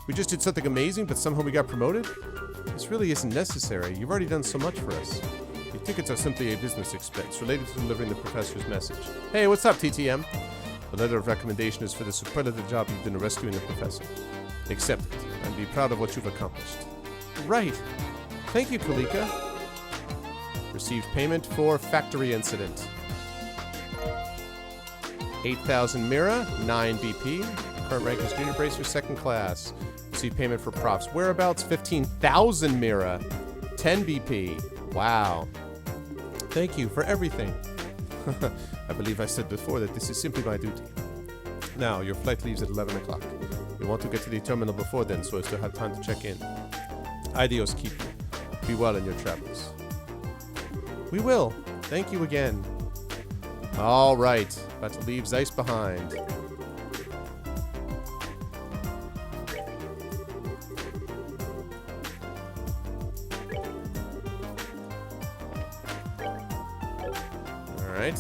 We just did something amazing, but somehow we got promoted? This really isn't necessary. You've already done so much for us. Your tickets are simply a business expense related to delivering the professor's message. Hey, what's up, TTM? The letter of recommendation is for the superlative job you've done rescuing the professor. Accept it, and be proud of what you've accomplished. Right. Thank you, Kalika. Received payment for factory incident. 8,000 Mira, 9 BP. Current rank is Junior Bracer, 2nd class. Received payment for props. Whereabouts? 15,000 Mira, 10 BP. Wow. Thank you for everything. I believe I said before that this is simply my duty. Now, your flight leaves at 11 o'clock. You want to get to the terminal before then so as to have time to check in. Adios, keep you. Be well in your travels. We will. Thank you again. All right. About to leave Zeiss behind. All right.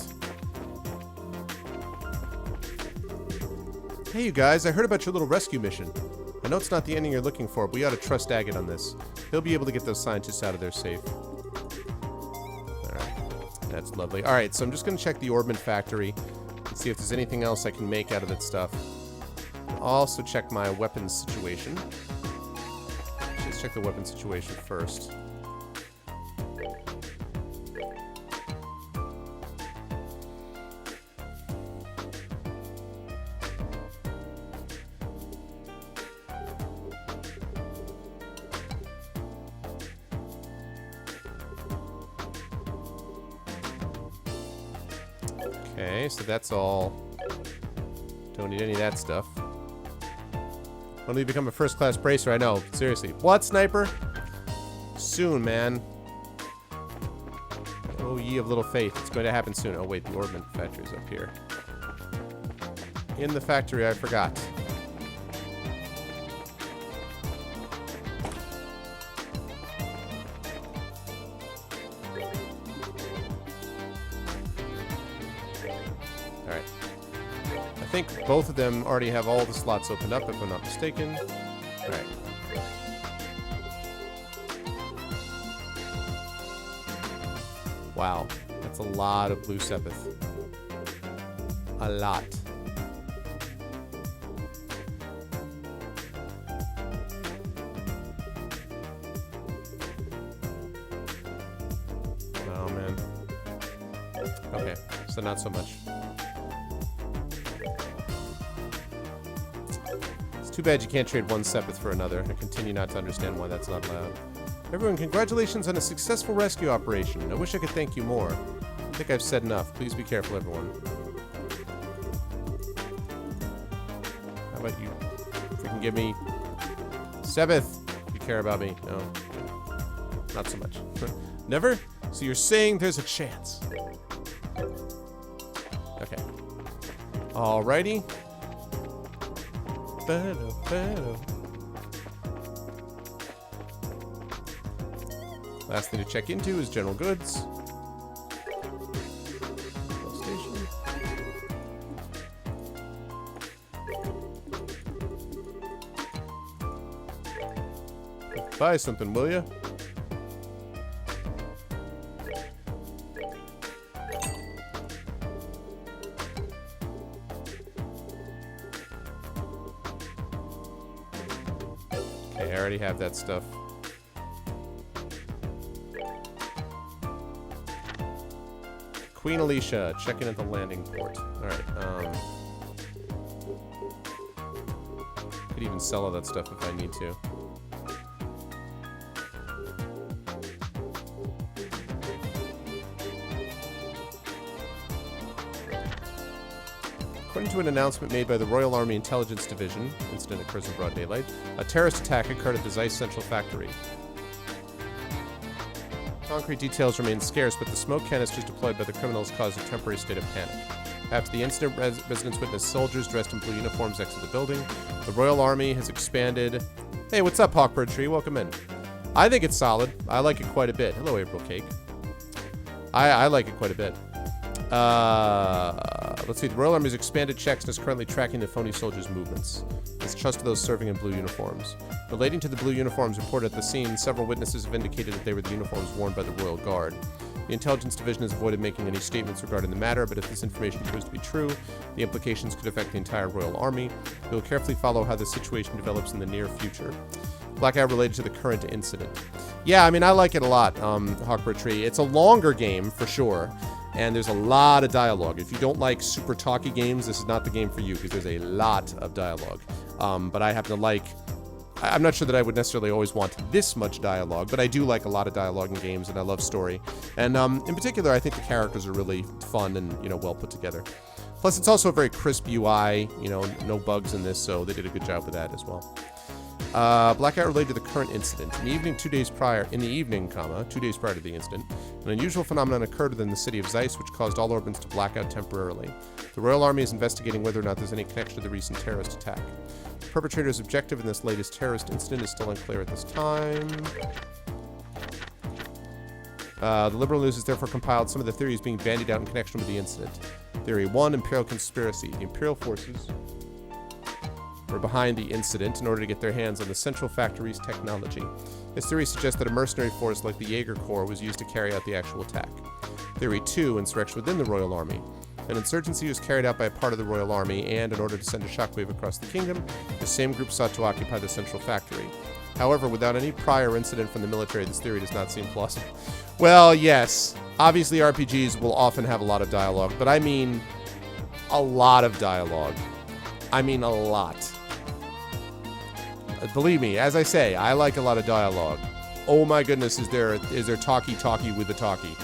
Hey, you guys. I heard about your little rescue mission. I know it's not the ending you're looking for, but we ought to trust Agate on this. He'll be able to get those scientists out of there safe. Alright. That's lovely. Alright, so I'm just going to check the Orbment factory and see if there's anything else I can make out of that stuff. I'll also check my weapons situation. Let's check the weapons situation first. Okay, so that's all. Don't need any of that stuff. When we become a first-class bracer, I know. Seriously. What, Sniper? Soon, man. Oh, ye of little faith. It's going to happen soon. Oh, wait, the Orbment factory's up here. In the factory, I forgot. Alright. I think both of them already have all the slots opened up, if I'm not mistaken. Alright. Wow. That's a lot of blue Sepith. A lot. Oh, man. Okay, so not so much. It's too bad you can't trade one Sepith for another. I continue not to understand why that's not allowed. Everyone, congratulations on a successful rescue operation. I wish I could thank you more. I think I've said enough. Please be careful, everyone. How about you? Freaking give me... Sepith! You care about me? No. Not so much. Never? So you're saying there's a chance. Okay. Alrighty. Last thing to check into is general goods. Station. Buy something, will ya? Okay, I already have that stuff. Queen Alicia, checking at the landing port. Alright, could even sell all that stuff if I need to. According to an announcement made by the Royal Army Intelligence Division, incident occurs in broad daylight, a terrorist attack occurred at the Zeiss Central Factory. Concrete details remain scarce, but the smoke canisters deployed by the criminals caused a temporary state of panic. After the incident, residents witnessed soldiers dressed in blue uniforms exit the building. The Royal Army has expanded... Hey, what's up, Hawkbird Tree? Welcome in. I think it's solid. I like it quite a bit. Hello, April Cake. I like it quite a bit. Let's see. The Royal Army's expanded checks and is currently tracking the phony soldiers' movements. It's trust of those serving in blue uniforms. Relating to the blue uniforms reported at the scene, several witnesses have indicated that they were the uniforms worn by the Royal Guard. The Intelligence Division has avoided making any statements regarding the matter, but if this information proves to be true, the implications could affect the entire Royal Army. We will carefully follow how the situation develops in the near future. Blackout related to the current incident. Yeah, I mean, I like it a lot, Hawkbird Tree. It's a longer game, for sure, and there's a lot of dialogue. If you don't like super talky games, this is not the game for you, because there's a lot of dialogue. But I happen to like... I'm not sure that I would necessarily always want this much dialogue, but I do like a lot of dialogue in games, and I love story. And in particular, I think the characters are really fun and, you know, well put together. Plus, it's also a very crisp UI, you know, no bugs in this, so they did a good job with that as well. Blackout related to the current incident. In the evening, 2 days prior to the incident, an unusual phenomenon occurred within the city of Zeiss, which caused all orbits to black out temporarily. The Royal Army is investigating whether or not there's any connection to the recent terrorist attack. The perpetrator's objective in this latest terrorist incident is still unclear at this time. The Liberal News has therefore compiled some of the theories being bandied out in connection with the incident. Theory 1, Imperial Conspiracy. The Imperial forces were behind the incident in order to get their hands on the Central Factory's technology. This theory suggests that a mercenary force like the Jaeger Corps was used to carry out the actual attack. Theory 2, Insurrection within the Royal Army. An insurgency was carried out by a part of the Royal Army, and in order to send a shockwave across the kingdom, the same group sought to occupy the Central Factory. However, without any prior incident from the military, this theory does not seem plausible. Well, yes, obviously RPGs will often have a lot of dialogue, but I mean a lot of dialogue. I mean a lot. Believe me, as I say, I like a lot of dialogue. Oh my goodness, is there talkie with the talkie?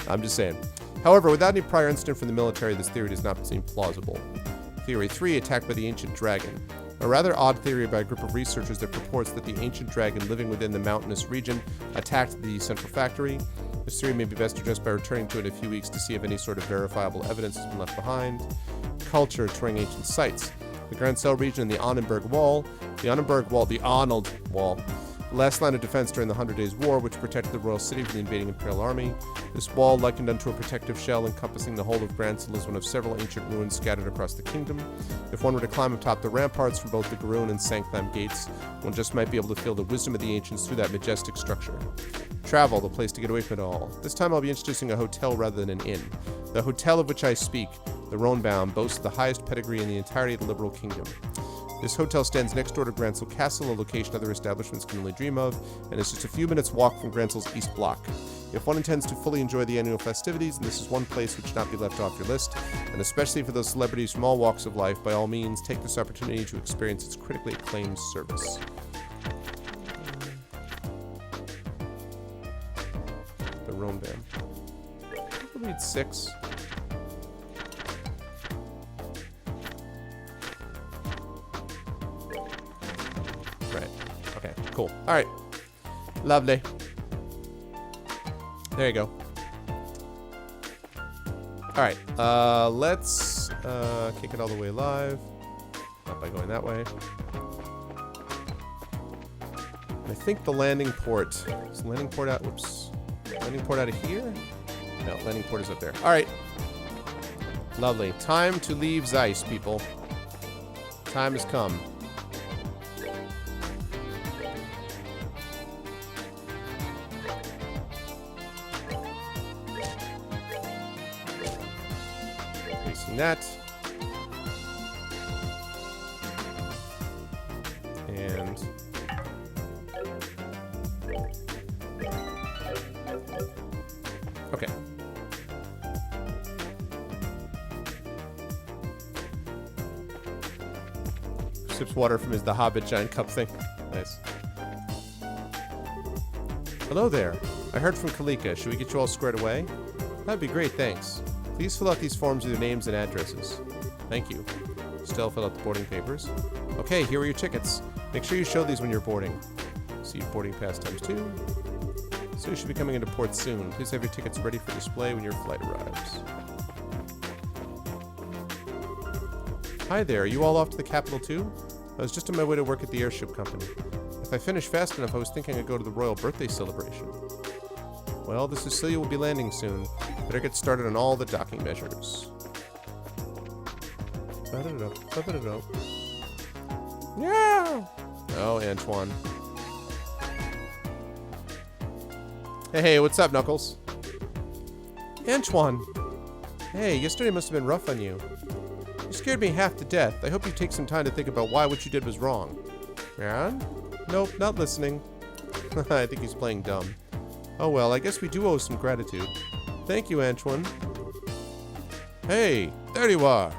I'm just saying. However, without any prior incident from the military, this theory does not seem plausible. Theory 3, Attacked by the Ancient Dragon. A rather odd theory by a group of researchers that purports that the ancient dragon living within the mountainous region attacked the Central Factory. This theory may be best addressed by returning to it in a few weeks to see if any sort of verifiable evidence has been left behind. Culture, touring ancient sites. The Grand Cell region and the Annenberg Wall. The Arnold Wall. The last line of defense during the 100 Days War, which protected the royal city from the invading Imperial Army. This wall, likened unto a protective shell encompassing the whole of Grancel, is one of several ancient ruins scattered across the kingdom. If one were to climb atop the ramparts from both the Garoon and Sanctham gates, one just might be able to feel the wisdom of the ancients through that majestic structure. Travel, the place to get away from it all. This time I'll be introducing a hotel rather than an inn. The hotel of which I speak, the Rohnbaum, boasts the highest pedigree in the entirety of the Liberal Kingdom. This hotel stands next door to Grancel Castle, a location other establishments can only dream of, and is just a few minutes' walk from Grancel's East Block. If one intends to fully enjoy the annual festivities, then this is one place which should not be left off your list, and especially for those celebrities from all walks of life, by all means, take this opportunity to experience its critically acclaimed service. The Rohnbaum. I'll read 6. Right. Okay, cool. Alright. Lovely. There you go. Alright, let's kick it all the way live. Not by going that way. I think the landing port... Is the landing port out? Whoops. Landing port out of here? No, landing port is up there. Alright. Lovely. Time to leave Zeiss, people. Time has come. That. And okay. Sips water from the Hobbit giant cup thing. Nice. Hello there. I heard from Kalika. Should we get you all squared away? That'd be great, thanks. Please fill out these forms with your names and addresses. Thank you. Still fill out the boarding papers. Okay, here are your tickets. Make sure you show these when you're boarding. See boarding pass ×2. So you should be coming into port soon. Please have your tickets ready for display when your flight arrives. Hi there, are you all off to the capital too? I was just on my way to work at the airship company. If I finish fast enough, I was thinking I'd go to the royal birthday celebration. Well, the Cecilia will be landing soon. Better get started on all the docking measures. Set it up. Set it up. Yeah! Oh, Antoine. Hey, what's up, Knuckles? Antoine! Hey, yesterday must have been rough on you. You scared me half to death. I hope you take some time to think about why what you did was wrong. Yeah? Nope, not listening. I think he's playing dumb. Oh well, I guess we do owe some gratitude. Thank you, Antoine. Hey, there you are.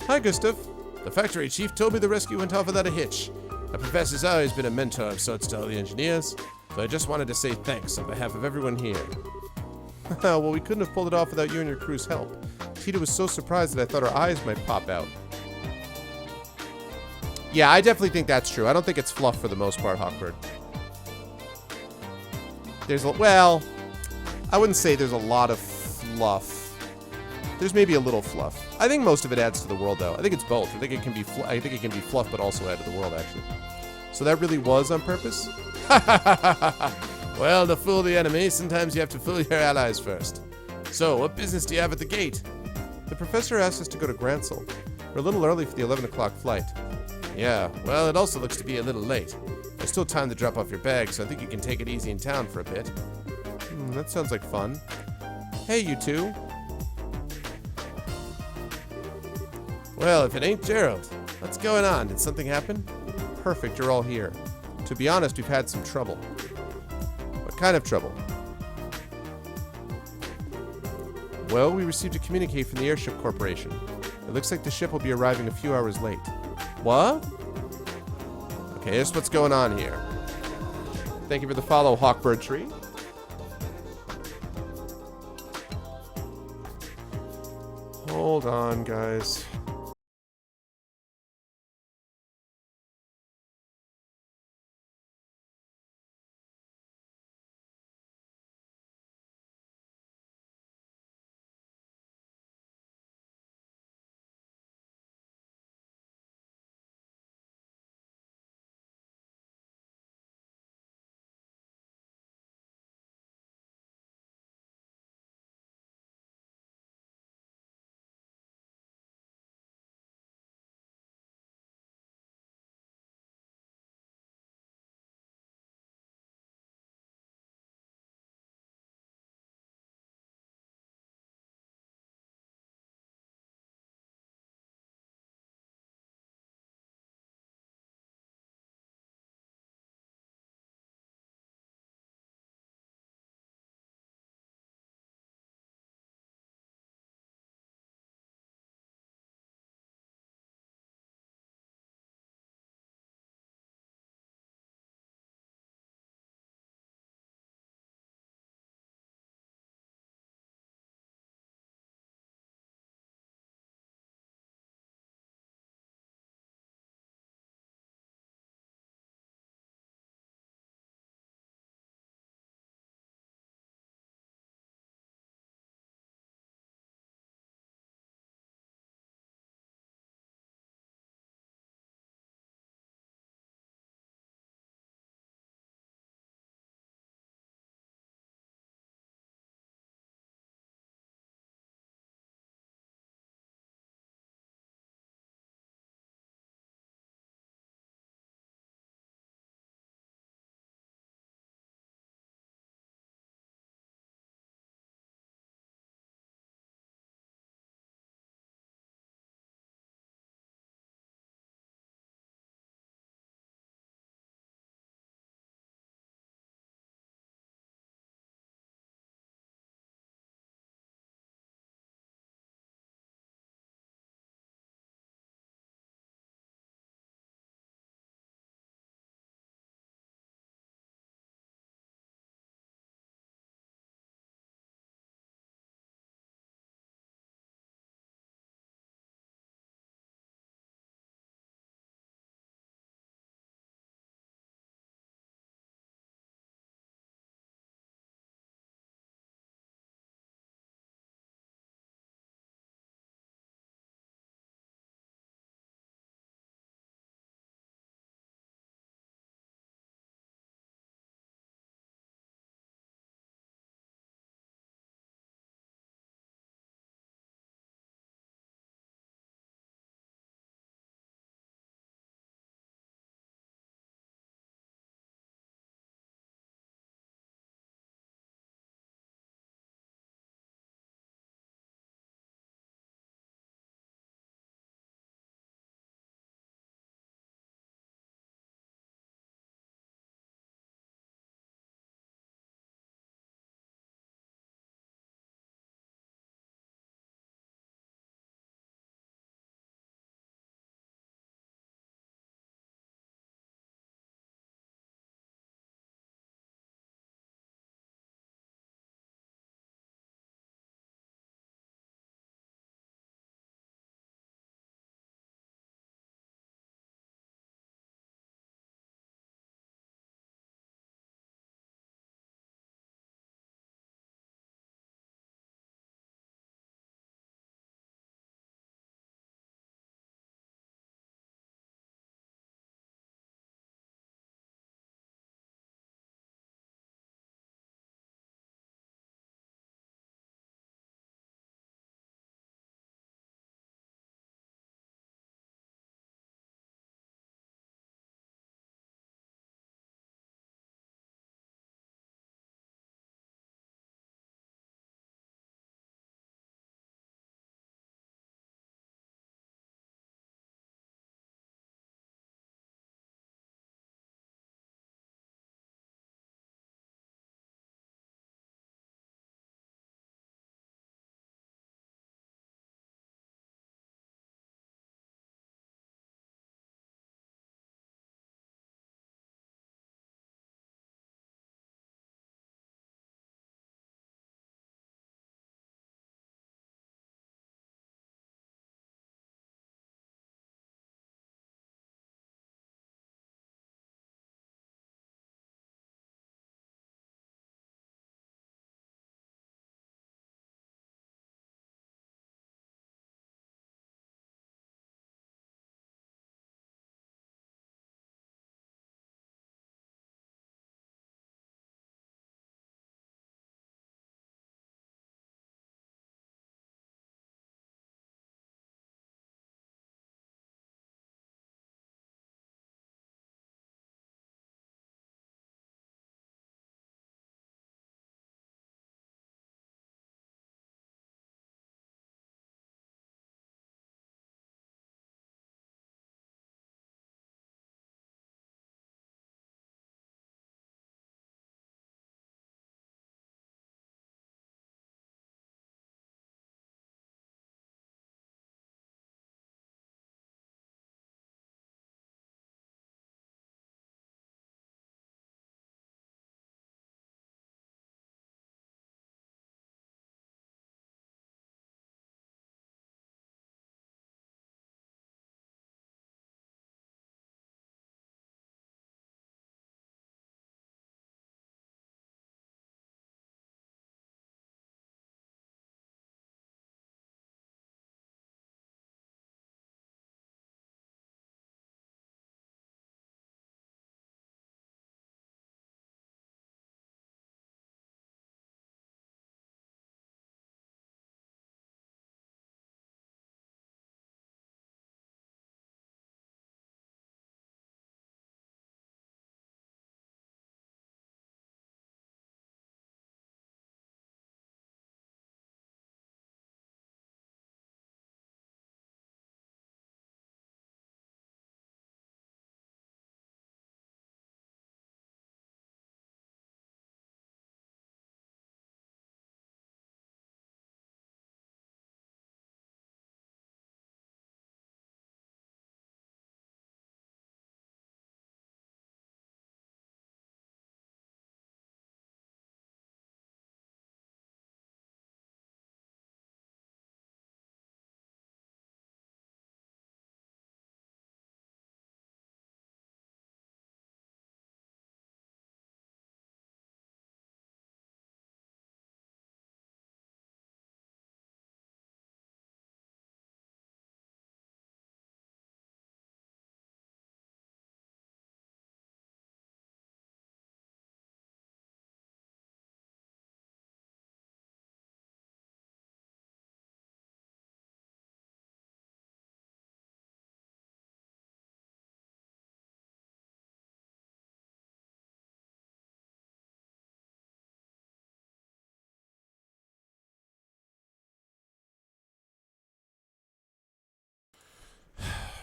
Hi, Gustav. The factory chief told me the rescue went off without a hitch. The professor's always been a mentor of sorts to all the engineers, so I just wanted to say thanks on behalf of everyone here. Well, we couldn't have pulled it off without you and your crew's help. Tita was so surprised that I thought her eyes might pop out. Yeah, I definitely think that's true. I don't think it's fluff for the most part, Hawkbird. Well, I wouldn't say there's a lot of fluff. There's maybe a little fluff. I think most of it adds to the world, though. I think it's both. I think it can be fluff, but also add to the world, actually. So that really was on purpose? Well, to fool the enemy, sometimes you have to fool your allies first. So, what business do you have at the gate? The professor asked us to go to Gransel. We're a little early for the 11 o'clock flight. Yeah, well, it also looks to be a little late. There's still time to drop off your bag, so I think you can take it easy in town for a bit. That sounds like fun. Hey, you two. Well, if it ain't Gerald. What's going on? Did something happen? Perfect, you're all here. To be honest, we've had some trouble. What kind of trouble? Well, we received a communique from the Airship Corporation. It looks like the ship will be arriving a few hours late. What? Okay, here's what's going on here. Thank you for the follow, Hawkbird Tree. Hold on, guys.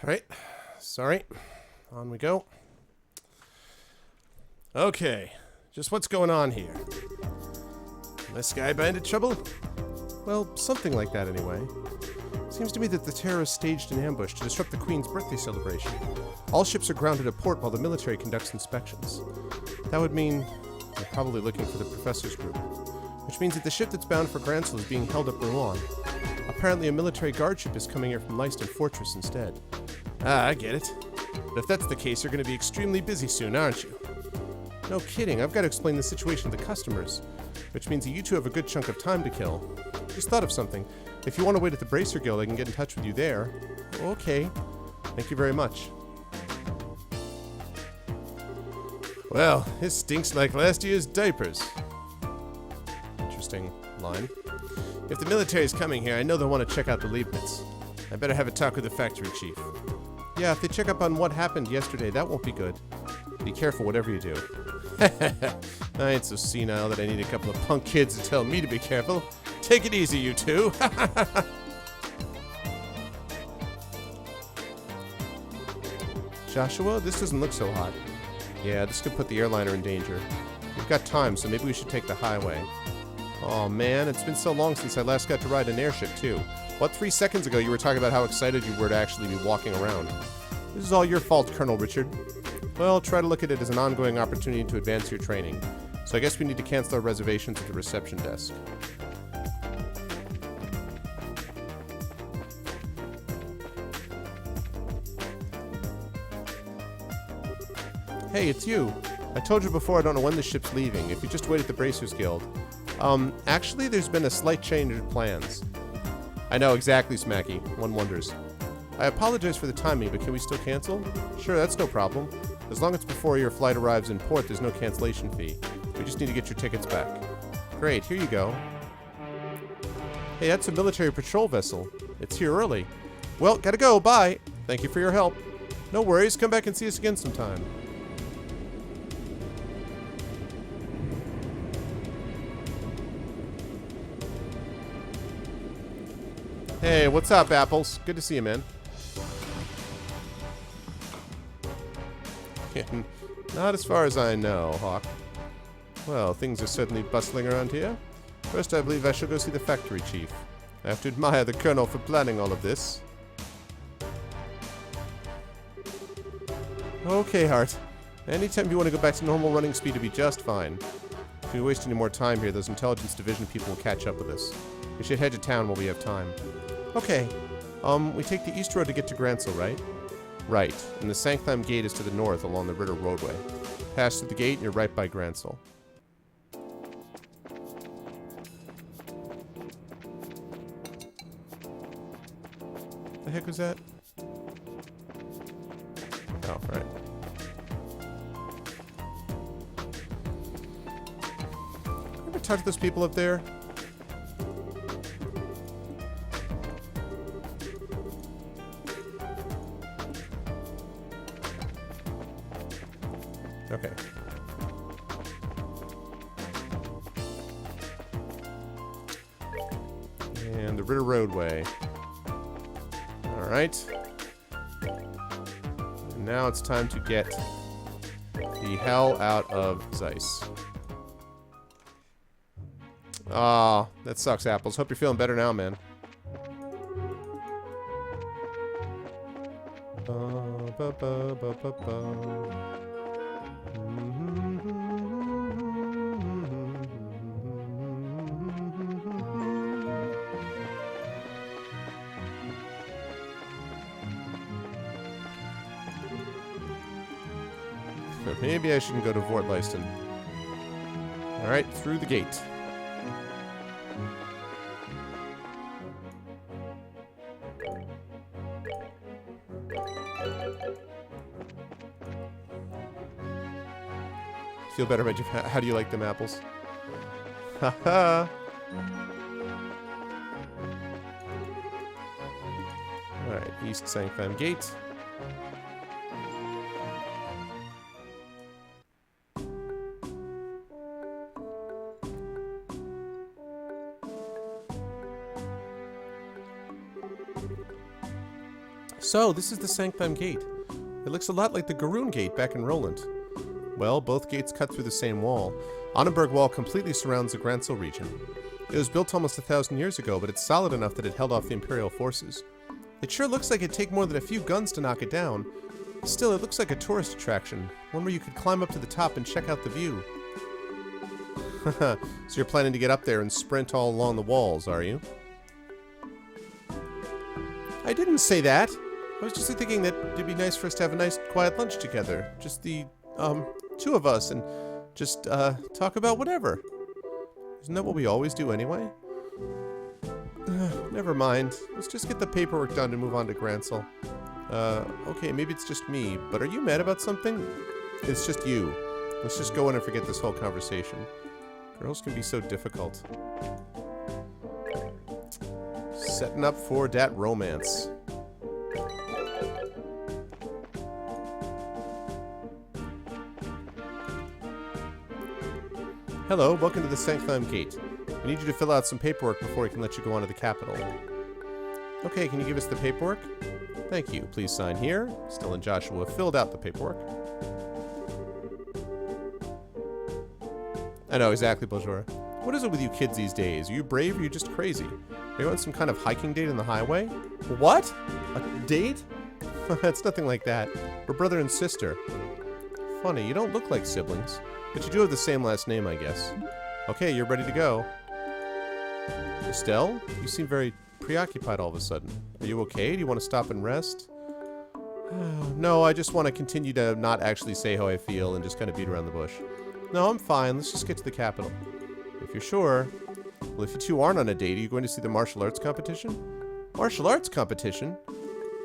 Right. Sorry. On we go. Okay. Just what's going on here? This guy into trouble? Well, something like that anyway. Seems to me that the terrorists staged an ambush to disrupt the Queen's birthday celebration. All ships are grounded at port while the military conducts inspections. That would mean they're probably looking for the Professor's group, which means that the ship that's bound for Grancel is being held at Rouen. Apparently a military guard ship is coming here from Leiston Fortress instead. Ah, I get it. But if that's the case, you're going to be extremely busy soon, aren't you? No kidding, I've got to explain the situation to the customers, which means that you two have a good chunk of time to kill. Just thought of something. If you want to wait at the Bracer Guild, I can get in touch with you there. Okay. Thank you very much. Well, this stinks like last year's diapers. Interesting line. If the military's coming here, I know they'll want to check out the Leibniz. I better have a talk with the factory chief. Yeah, if they check up on what happened yesterday, that won't be good. Be careful whatever you do. I ain't so senile that I need a couple of punk kids to tell me to be careful. Take it easy, you two. Joshua, this doesn't look so hot. Yeah, this could put the airliner in danger. We've got time, so maybe we should take the highway. Oh man, it's been so long since I last got to ride an airship too. What, 3 seconds ago you were talking about how excited you were to actually be walking around. This is all your fault, Colonel Richard. Well, try to look at it as an ongoing opportunity to advance your training. So I guess we need to cancel our reservations at the reception desk. Hey, it's you. I told you before I don't know when the ship's leaving. If you just wait at the Bracers Guild. Actually, there's been a slight change in plans. I know, exactly, Smacky. One wonders. I apologize for the timing, but can we still cancel? Sure, that's no problem. As long as before your flight arrives in port, there's no cancellation fee. We just need to get your tickets back. Great, here you go. Hey, that's a military patrol vessel. It's here early. Well, gotta go, bye. Thank you for your help. No worries, come back and see us again sometime. Hey, what's up, Apples? Good to see you, man. Not as far as I know, Hawk. Well, things are certainly bustling around here. First, I believe I shall go see the factory chief. I have to admire the colonel for planning all of this. Okay, Hart. Anytime you want to go back to normal running speed, it'll be just fine. If we waste any more time here, those intelligence division people will catch up with us. We should head to town while we have time. Okay. We take the east road to get to Grancel, right? Right. And the Sanctheim Gate is to the north along the Ritter Roadway. Pass through the gate and you're right by Grancel. The heck was that? Oh, right. Ever talk to those people up there? Okay. And the Ritter Roadway. Alright. And now it's time to get the hell out of Zeiss. Aw, that sucks, Apples. Hope you're feeling better now, man. Maybe I shouldn't go to Vortleisten. Alright, through the gate. Feel better about you. How do you like them apples? Haha. Alright, East Sanctheim Gate. So, this is the Sanctheim Gate. It looks a lot like the Garoon Gate back in Roland. Well, both gates cut through the same wall. Annenberg Wall completely surrounds the Gransel region. It was built almost 1,000 years ago, but it's solid enough that it held off the Imperial forces. It sure looks like it'd take more than a few guns to knock it down. Still, it looks like a tourist attraction, one where you could climb up to the top and check out the view. So you're planning to get up there and sprint all along the walls, are you? I didn't say that. I was just thinking that it'd be nice for us to have a nice, quiet lunch together. Just the, two of us, and just, talk about whatever. Isn't that what we always do anyway? Never mind. Let's just get the paperwork done and move on to Gransel. Okay, maybe it's just me, but are you mad about something? It's just you. Let's just go in and forget this whole conversation. Girls can be so difficult. Setting up for that romance. Hello, welcome to the Sanctheim Gate. We need you to fill out some paperwork before we can let you go on to the capital. Okay, can you give us the paperwork? Thank you. Please sign here. Stella and Joshua filled out the paperwork. I know, exactly, Bonjour. What is it with you kids these days? Are you brave or are you just crazy? Are you on some kind of hiking date on the highway? What? A date? It's nothing like that. We're brother and sister. Funny, you don't look like siblings. But you do have the same last name, I guess. Okay, you're ready to go. Estelle, you seem very preoccupied all of a sudden. Are you okay? Do you want to stop and rest? No, I just want to continue to not actually say how I feel and just kind of beat around the bush. No, I'm fine. Let's just get to the capital. If you're sure. Well, if you two aren't on a date, are you going to see the martial arts competition? Martial arts competition?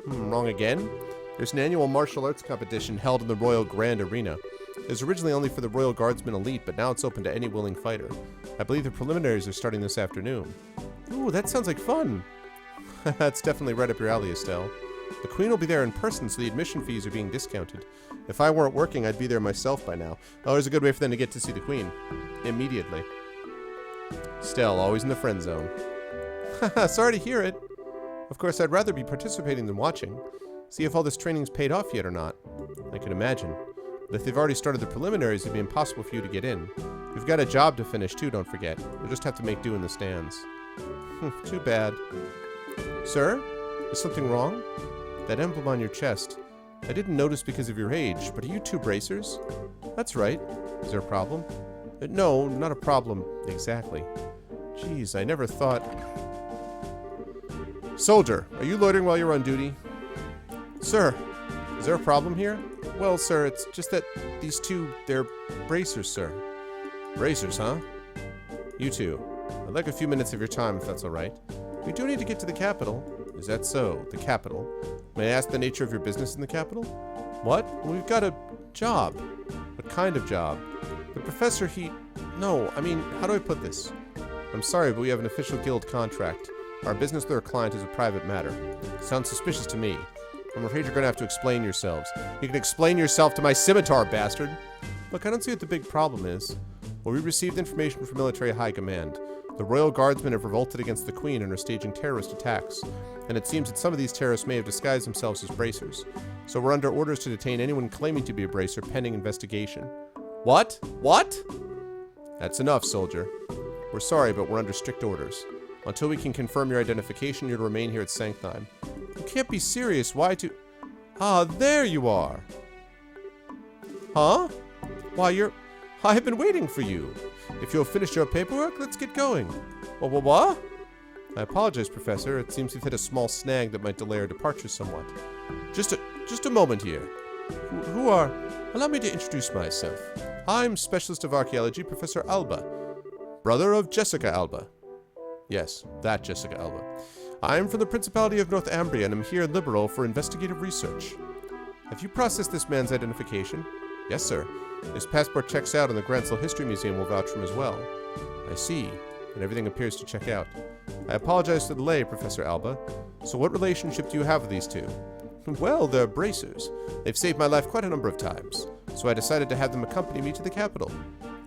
Wrong again. There's an annual martial arts competition held in the Royal Grand Arena. It was originally only for the Royal Guardsmen elite, but now it's open to any willing fighter. I believe the preliminaries are starting this afternoon. Ooh, that sounds like fun. That's definitely right up your alley, Estelle. The Queen will be there in person, so the admission fees are being discounted. If I weren't working, I'd be there myself by now. Oh, there's a good way for them to get to see the Queen. Immediately. Estelle, always in the friend zone. Sorry to hear it. Of course, I'd rather be participating than watching. See if all this training's paid off yet or not. I can imagine. But if they've already started the preliminaries, it'd be impossible for you to get in. You've got a job to finish too, don't forget. You'll just have to make do in the stands. Too bad. Sir? Is something wrong? That emblem on your chest. I didn't notice because of your age, but are you two bracers? That's right. Is there a problem? No, not a problem, exactly. Jeez, I never thought... Soldier, are you loitering while you're on duty? Sir, is there a problem here? Well, sir, it's just that these two, they're bracers, sir. Bracers, huh? You two. I'd like a few minutes of your time, if that's all right. We do need to get to the capital. Is that so? The capital. May I ask the nature of your business in the capital? What? Well, we've got a job. What kind of job? The professor, No, I mean, how do I put this? I'm sorry, but we have an official guild contract. Our business with our client is a private matter. Sounds suspicious to me. I'm afraid you're going to have to explain yourselves. You can explain yourself to my scimitar, bastard! Look, I don't see what the big problem is. Well, we received information from military high command. The Royal Guardsmen have revolted against the Queen and are staging terrorist attacks. And it seems that some of these terrorists may have disguised themselves as bracers. So we're under orders to detain anyone claiming to be a bracer pending investigation. What? What? That's enough, soldier. We're sorry, but we're under strict orders. Until we can confirm your identification, you're to remain here at Sanctheim. You can't be serious. Why to... Ah, there you are. Huh? Why, I've been waiting for you. If you'll finish your paperwork, let's get going. What? I apologize, Professor. It seems we've hit a small snag that might delay our departure somewhat. Just a moment here. Who are... Allow me to introduce myself. I'm Specialist of Archaeology, Professor Alba. Brother of Jessica Alba. Yes, that Jessica Alba. I'm from the Principality of Northumbria and am here in Liberal for investigative research. Have you processed this man's identification? Yes, sir. His passport checks out and the Gransel History Museum will vouch for him as well. I see. And everything appears to check out. I apologize for the delay, Professor Alba. So what relationship do you have with these two? Well, they're bracers. They've saved my life quite a number of times. So I decided to have them accompany me to the capital.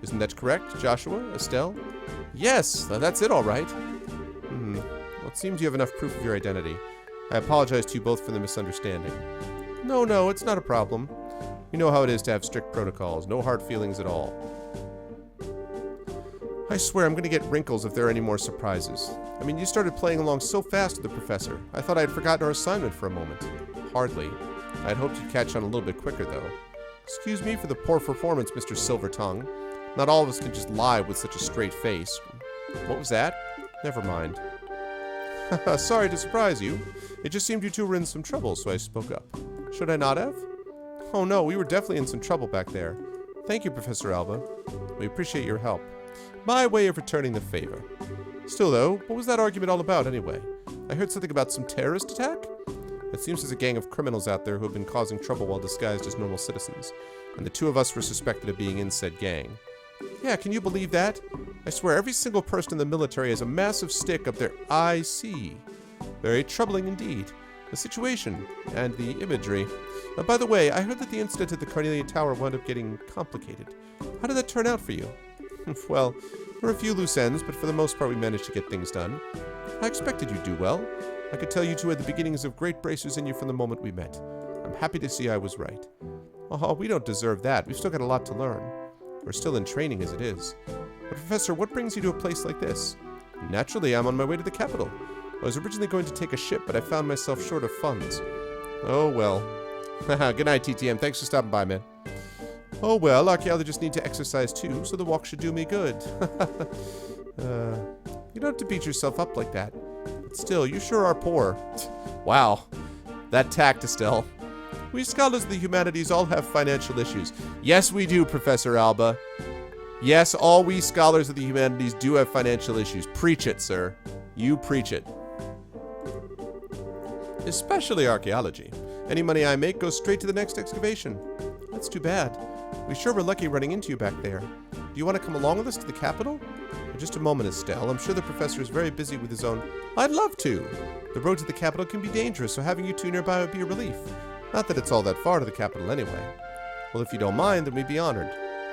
Isn't that correct, Joshua, Estelle? Yes, that's it all right. Well, it seems you have enough proof of your identity. I apologize to you both for the misunderstanding. No, it's not a problem. You know how it is to have strict protocols. No hard feelings at all. I swear I'm going to get wrinkles if there are any more surprises. I mean, you started playing along so fast with the professor. I thought I had forgotten our assignment for a moment. Hardly. I'd hoped you'd catch on a little bit quicker, though. Excuse me for the poor performance, Mr. Silvertongue. Not all of us can just lie with such a straight face. What was that? Never mind. Sorry to surprise you. It just seemed you two were in some trouble, so I spoke up. Should I not have? Oh no, we were definitely in some trouble back there. Thank you, Professor Alba. We appreciate your help. My way of returning the favor. Still though, what was that argument all about anyway? I heard something about some terrorist attack? It seems there's a gang of criminals out there who have been causing trouble while disguised as normal citizens, and the two of us were suspected of being in said gang. Yeah, can you believe that? I swear every single person in the military has a massive stick up their IC. Very troubling indeed. The situation, and the imagery. By the way, I heard that the incident at the Carnelian Tower wound up getting complicated. How did that turn out for you? Well, there were a few loose ends, but for the most part we managed to get things done. I expected you'd do well. I could tell you two had the beginnings of great bracers in you from the moment we met. I'm happy to see I was right. Oh, we don't deserve that. We've still got a lot to learn. We're still in training as it is. But Professor, what brings you to a place like this? Naturally, I'm on my way to the capital. I was originally going to take a ship, but I found myself short of funds. Oh, well. Good night, TTM. Thanks for stopping by, man. Oh, well, archaeologists need to exercise too, so the walk should do me good. You don't have to beat yourself up like that. But still, you sure are poor. Wow. That tact, Estelle. We scholars of the humanities all have financial issues. Yes, we do, Professor Alba. Yes, all we scholars of the humanities do have financial issues. Preach it, sir. You preach it. Especially archaeology. Any money I make goes straight to the next excavation. That's too bad. We sure were lucky running into you back there. Do you want to come along with us to the capital? In just a moment, Estelle. I'm sure the professor is very busy with his own... I'd love to. The road to the capital can be dangerous, so having you two nearby would be a relief. Not that it's all that far to the capital anyway. Well, if you don't mind, then we'd be honored.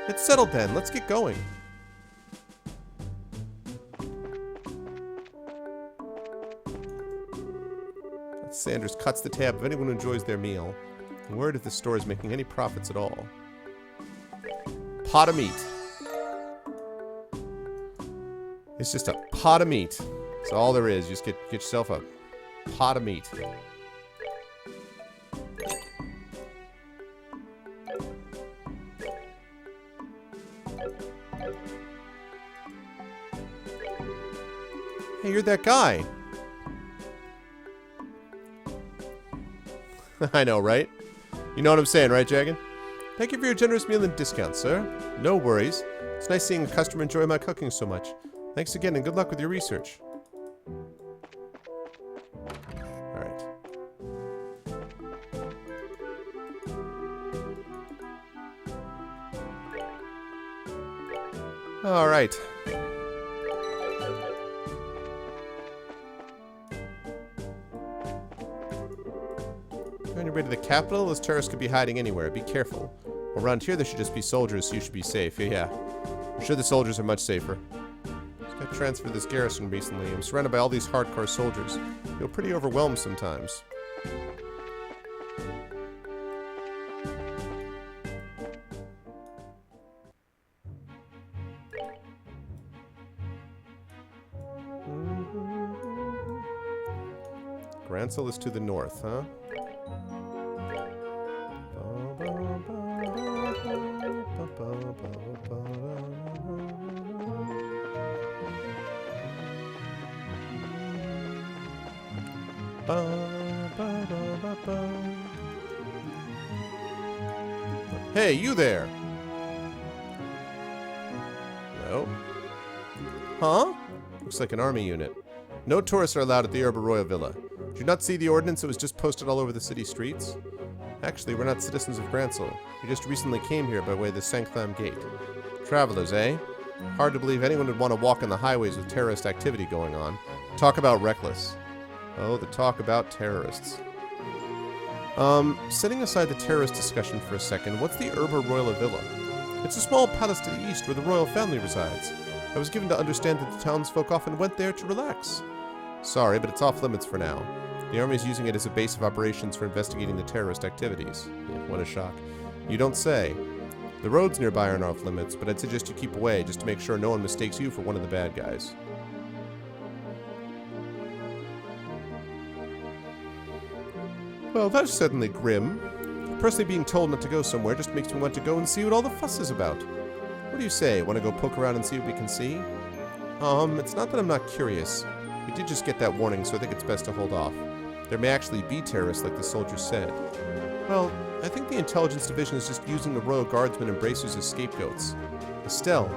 It's settled then. Let's get going. Sanders cuts the tab of anyone who enjoys their meal. Word if the store is making any profits at all. Pot of meat. It's just a pot of meat. That's all there is. You just get yourself a pot of meat. Hey, you're that guy. I know, right? You know what I'm saying, right, Jagan? Thank you for your generous meal and discount, sir. No worries. It's nice seeing a customer enjoy my cooking so much. Thanks again, and good luck with your research. Alright. Alright. On your way to the capital, those terrorists could be hiding anywhere. Be careful. Around here, there should just be soldiers, so you should be safe. Yeah. I'm sure the soldiers are much safer. Just got transferred to this garrison recently. I'm surrounded by all these hardcore soldiers. Feel pretty overwhelmed sometimes. Grancel is to the north, huh? Hey, you there! No? Huh? Looks like an army unit. No tourists are allowed at the Herba Royal Villa. Did you not see the ordinance that was just posted all over the city streets? Actually, we're not citizens of Grancel. We just recently came here by way of the Sanctham Gate. Travelers, eh? Hard to believe anyone would want to walk on the highways with terrorist activity going on. Talk about reckless. Oh, the talk about terrorists. Setting aside the terrorist discussion for a second, what's the Herba Royal Villa? It's a small palace to the east where the royal family resides. I was given to understand that the townsfolk often went there to relax. Sorry, but it's off limits for now. The army is using it as a base of operations for investigating the terrorist activities. Yeah, what a shock. You don't say. The roads nearby aren't off limits, but I'd suggest you keep away just to make sure no one mistakes you for one of the bad guys. Well, that's certainly grim. Personally being told not to go somewhere just makes me want to go and see what all the fuss is about. What do you say? Want to go poke around and see what we can see? It's not that I'm not curious. We did just get that warning, so I think it's best to hold off. There may actually be terrorists, like the soldiers said. Well, I think the intelligence division is just using the royal guardsmen and bracers as scapegoats. Estelle,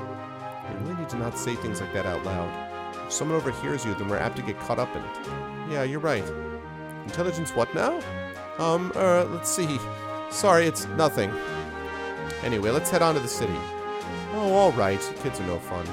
you really need to not say things like that out loud. If someone overhears you, then we're apt to get caught up in it. Yeah, you're right. Intelligence what now? Let's see. Sorry, it's nothing. Anyway, let's head on to the city. Oh, alright. Kids are no fun.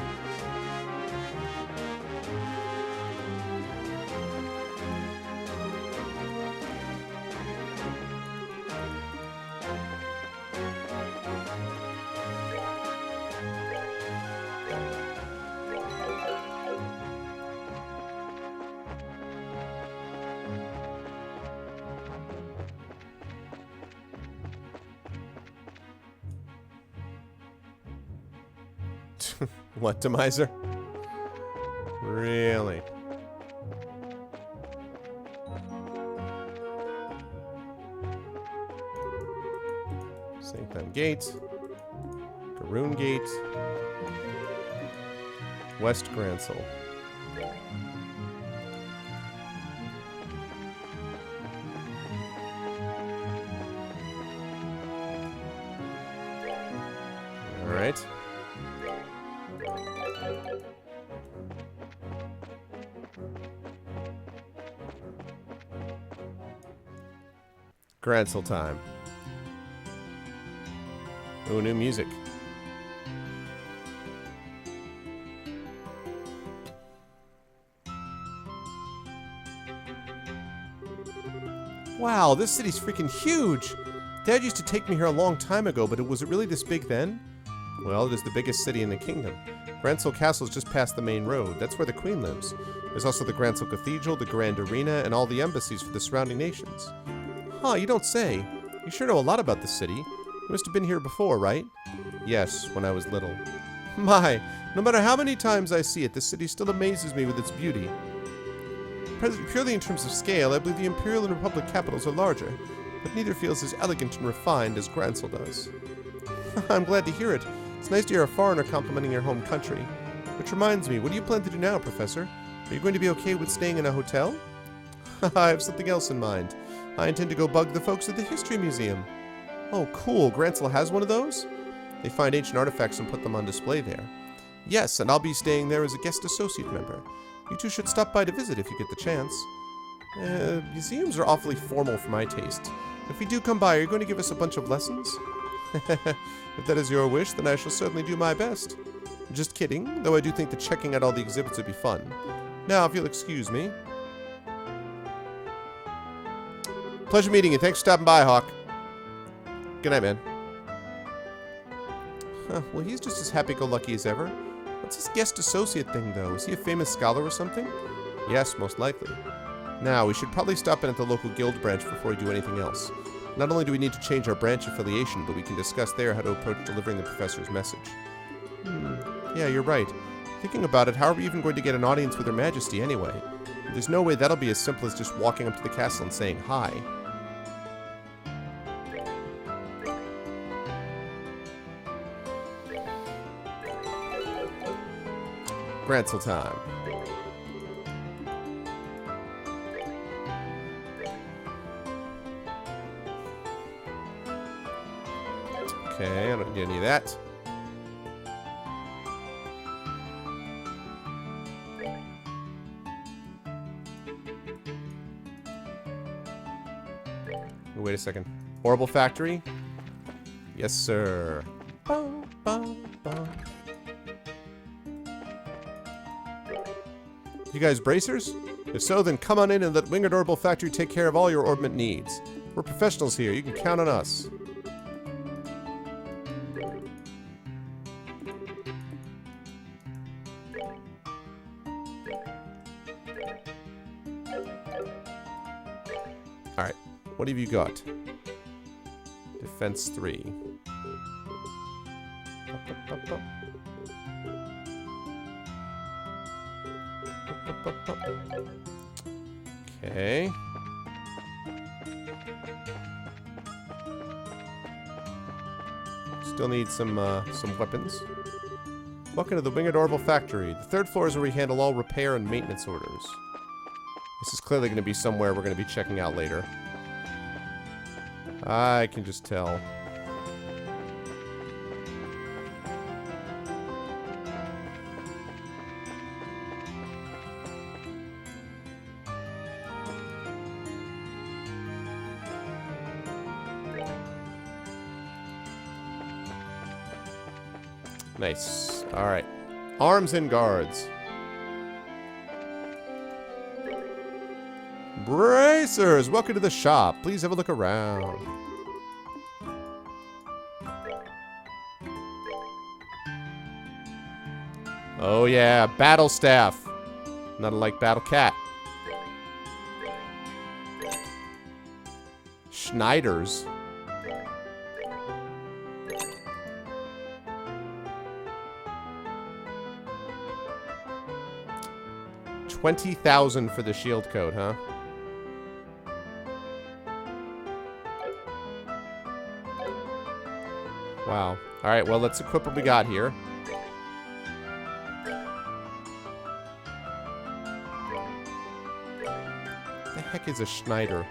What, Demiser? Really? Sanctum Gate. Garoon Gate. West Grancel. Alright. Grancel time. Ooh, new music. Wow, this city's freaking huge! Dad used to take me here a long time ago, but was it really this big then? Well, it is the biggest city in the kingdom. Grancel Castle is just past the main road. That's where the Queen lives. There's also the Grancel Cathedral, the Grand Arena, and all the embassies for the surrounding nations. Huh, you don't say. You sure know a lot about the city. You must have been here before, right? Yes, when I was little. My, no matter how many times I see it, this city still amazes me with its beauty. Purely in terms of scale, I believe the Imperial and Republic capitals are larger, but neither feels as elegant and refined as Grancel does. I'm glad to hear it. It's nice to hear a foreigner complimenting your home country. Which reminds me, what do you plan to do now, Professor? Are you going to be okay with staying in a hotel? I have something else in mind. I intend to go bug the folks at the History Museum. Oh, cool. Grancel has one of those? They find ancient artifacts and put them on display there. Yes, and I'll be staying there as a guest associate member. You two should stop by to visit if you get the chance. Museums are awfully formal for my taste. If we do come by, are you going to give us a bunch of lessons? If that is your wish, then I shall certainly do my best. Just kidding, though I do think that checking out all the exhibits would be fun. Now, if you'll excuse me. Pleasure meeting you. Thanks for stopping by, Hawk. Good night, man. Huh, well, he's just as happy-go-lucky as ever. What's his guest associate thing, though? Is he a famous scholar or something? Yes, most likely. Now, we should probably stop in at the local guild branch before we do anything else. Not only do we need to change our branch affiliation, but we can discuss there how to approach delivering the professor's message. Yeah, you're right. Thinking about it, how are we even going to get an audience with Her Majesty anyway? There's no way that'll be as simple as just walking up to the castle and saying hi. Grancel time. Okay, I don't need any of that. Wait a second. Horrible Factory? Yes, sir. Bum, bum, bum. You guys bracers? If so, then come on in and let Winged Orbital Factory take care of all your orbment needs. We're professionals here. You can count on us. What have you got? Defense 3. Okay. Still need some weapons. Welcome to the Winged Orbital Factory. The 3rd floor is where we handle all repair and maintenance orders. This is clearly going to be somewhere we're going to be checking out later. I can just tell. Nice. Alright. Arms and guards. Bracers! Welcome to the shop. Please have a look around. Oh yeah, battle staff. Not unlike Battle Cat. Schneiders. $20,000 for the shield coat, huh? Wow. Alright, well, let's equip what we got here. What the heck is a Schneider?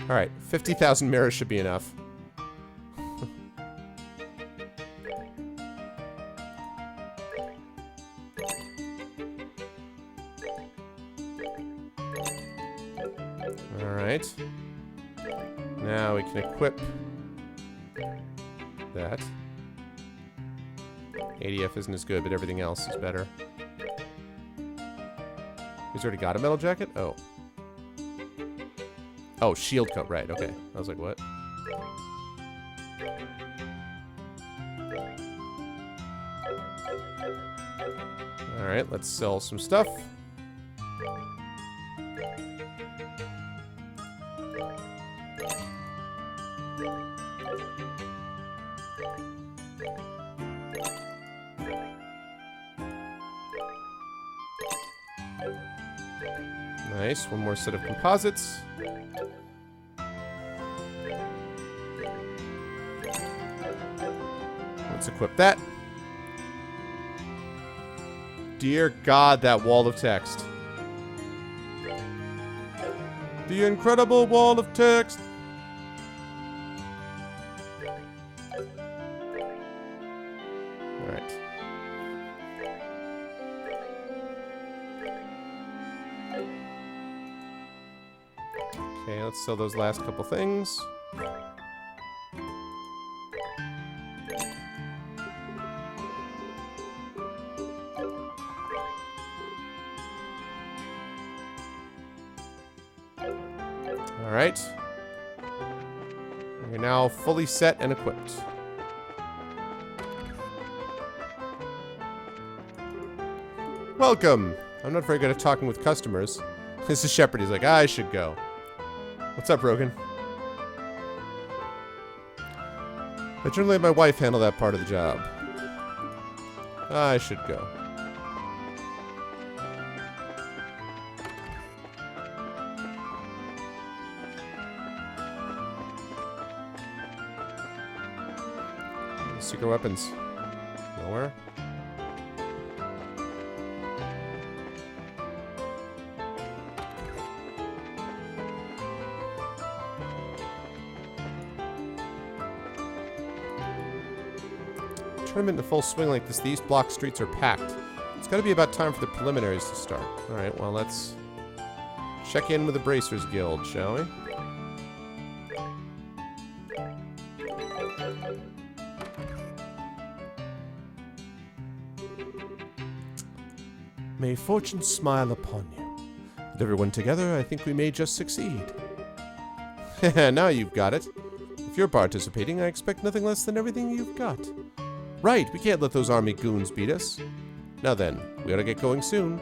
Alright, 50,000 mirrors should be enough. Alright. Now we can equip that. ADF isn't as good, but everything else is better. He's already got a metal jacket? Oh. Oh, shield coat, right, okay. I was like, what? Alright, let's sell some stuff. Nice, one more set of composites. Let's equip that. Dear God, that wall of text. The incredible wall of text. Alright. Okay, let's sell those last couple things. Alright. We're now fully set and equipped. Welcome! I'm not very good at talking with customers. This is Shepard. He's like, I should go. What's up, Rogan? I generally let my wife handle that part of the job. I should go. Secret weapons. Nowhere. tournament in full swing like this, the East Block streets are packed. It's gotta be about time for the preliminaries to start. Alright, well, let's check in with the Bracers Guild, shall we? May fortune smile upon you. With everyone together, I think we may just succeed. Now you've got it. If you're participating, I expect nothing less than everything you've got. Right, we can't let those army goons beat us. Now then, we ought to get going soon.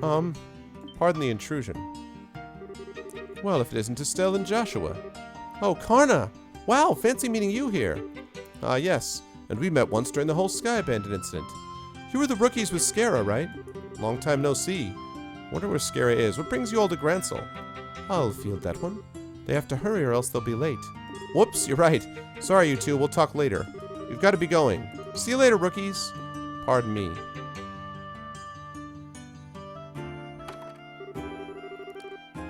Pardon the intrusion. Well, if it isn't Estelle and Joshua. Oh, Karna! Wow, fancy meeting you here. Ah, yes. And we met once during the whole Sky Bandit incident. You were the rookies with Scara, right? Long time no see. Wonder where Scara is. What brings you all to Grancel? I'll field that one. They have to hurry or else they'll be late. Whoops, you're right. Sorry, you two. We'll talk later. We've got to be going. See you later, rookies. Pardon me.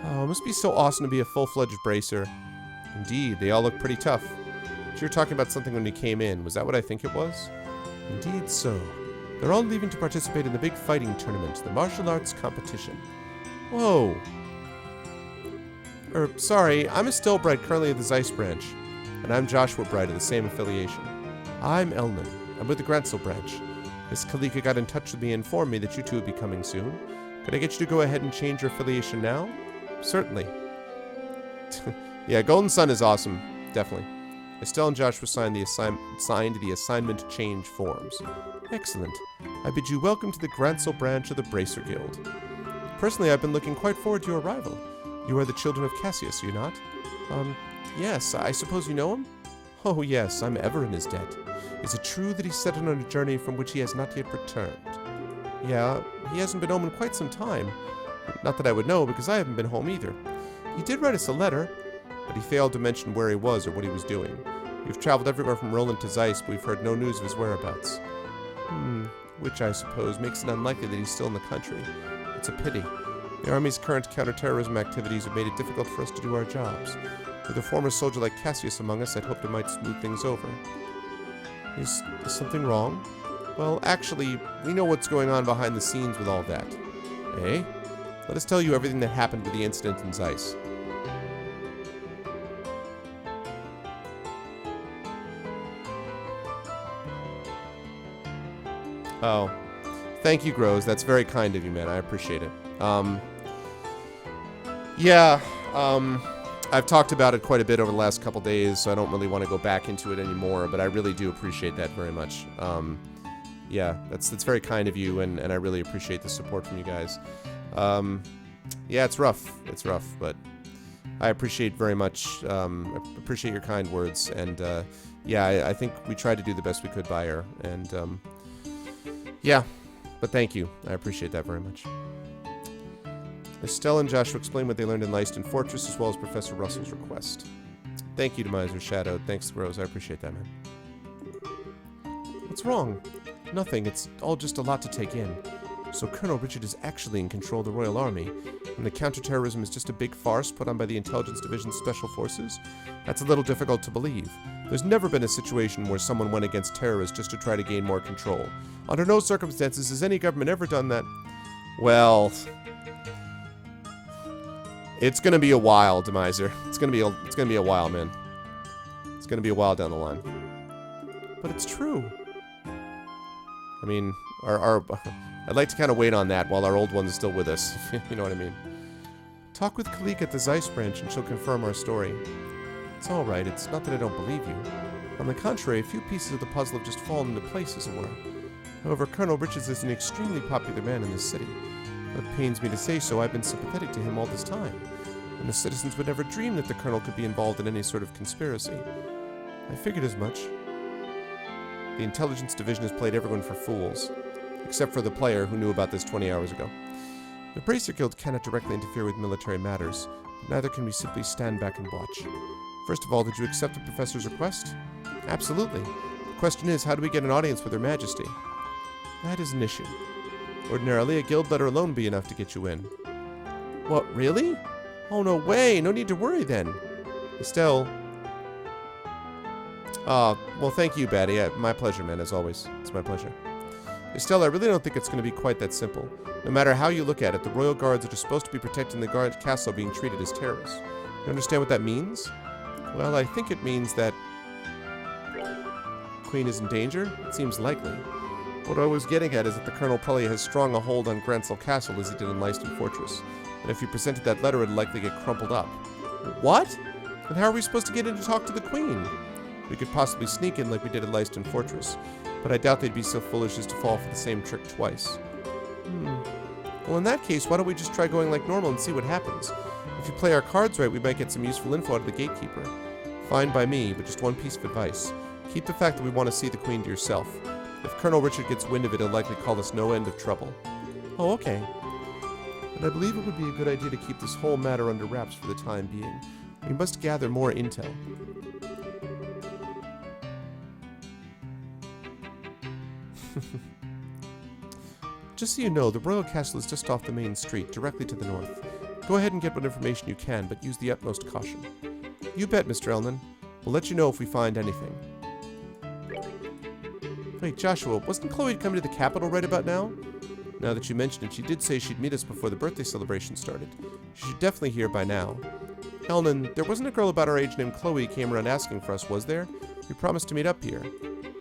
Oh, it must be so awesome to be a full-fledged bracer. Indeed, they all look pretty tough. But you were talking about something when you came in. Was that what I think it was? Indeed so. They're all leaving to participate in the big fighting tournament, the martial arts competition. Whoa. Sorry, I'm Estelle Bright, currently of the Zeiss branch. And I'm Joshua Bright of the same affiliation. I'm Elnan. I'm with the Grancel branch. Miss Kalika got in touch with me and informed me that you two would be coming soon. Could I get you to go ahead and change your affiliation now? Certainly. Yeah, Golden Sun is awesome. Definitely. Estelle and Joshua signed the assignment change forms. Excellent. I bid you welcome to the Grancel branch of the Bracer Guild. Personally, I've been looking quite forward to your arrival. You are the children of Cassius, are you not? Yes, I suppose you know him? Oh yes, I'm ever in his debt. Is it true that he set on a journey from which he has not yet returned? Yeah, he hasn't been home in quite some time. Not that I would know, because I haven't been home either. He did write us a letter, but he failed to mention where he was or what he was doing. We've traveled everywhere from Roland to Zeiss, but we've heard no news of his whereabouts. Which I suppose makes it unlikely that he's still in the country. It's a pity. The Army's current counterterrorism activities have made it difficult for us to do our jobs. With a former soldier like Cassius among us, I'd hoped it might smooth things over. Is something wrong? Well, actually, we know what's going on behind the scenes with all that. Eh? Let us tell you everything that happened with the incident in Zeiss. Oh. Thank you, Groves. That's very kind of you, man. I appreciate it. I've talked about it quite a bit over the last couple days, so I don't really want to go back into it anymore, but I really do appreciate that very much. Yeah, that's very kind of you, and I really appreciate the support from you guys. Yeah, it's rough. It's rough, but I appreciate very much, appreciate your kind words, and, yeah, I think we tried to do the best we could by her, and, yeah, but thank you. I appreciate that very much. Estelle and Joshua explain what they learned in Leiston Fortress, as well as Professor Russell's request. Thank you to Miser Shadow. Thanks, Rose. I appreciate that, man. What's wrong? Nothing. It's all just a lot to take in. So Colonel Richard is actually in control of the Royal Army, and the counterterrorism is just a big farce put on by the Intelligence Division's Special Forces? That's a little difficult to believe. There's never been a situation where someone went against terrorists just to try to gain more control. Under no circumstances has any government ever done that. Well, it's gonna be a while, Demiser. It's gonna be a while, man. It's gonna be a while down the line. But it's true. I mean, I'd like to kind of wait on that while our old one is still with us. You know what I mean? Talk with Kalika at the Zeiss branch and she'll confirm our story. It's alright, it's not that I don't believe you. On the contrary, a few pieces of the puzzle have just fallen into place, as it were. However, Colonel Richards is an extremely popular man in this city. It pains me to say so, I've been sympathetic to him all this time. And the citizens would never dream that the Colonel could be involved in any sort of conspiracy. I figured as much. The Intelligence Division has played everyone for fools, except for the player who knew about this 20 hours ago. The Bracer Guild cannot directly interfere with military matters, but neither can we simply stand back and watch. First of all, did you accept the Professor's request? Absolutely. The question is, how do we get an audience with Her Majesty? That is an issue. Ordinarily, a guild letter alone would be enough to get you in. What, really? Oh, no way! No need to worry, then. Estelle. Well, thank you, Batty. My pleasure, man, as always. It's my pleasure. Estelle, I really don't think it's going to be quite that simple. No matter how you look at it, the royal guards are just supposed to be protecting the guard castle being treated as terrorists. You understand what that means? Well, I think it means that Queen is in danger. It seems likely. What I was getting at is that the Colonel probably has strong a hold on Grancel Castle as he did in Leiston Fortress. And if you presented that letter, it would likely get crumpled up. What? Then how are we supposed to get in to talk to the Queen? We could possibly sneak in like we did at Leiston Fortress, but I doubt they'd be so foolish as to fall for the same trick twice. Well, in that case, why don't we just try going like normal and see what happens? If you play our cards right, we might get some useful info out of the gatekeeper. Fine by me, but just one piece of advice. Keep the fact that we want to see the Queen to yourself. If Colonel Richard gets wind of it, he'll likely call us no end of trouble. Oh, okay. But I believe it would be a good idea to keep this whole matter under wraps for the time being. We must gather more intel. Just so you know, the royal castle is just off the main street, directly to the north. Go ahead and get what information you can, but use the utmost caution. You bet, Mr. Elnan. We'll let you know if we find anything. Wait, Joshua, wasn't Chloe coming to the capital right about now? Now that you mention it, she did say she'd meet us before the birthday celebration started. She should definitely hear by now. Elnan, there wasn't a girl about our age named Chloe who came around asking for us, was there? We promised to meet up here.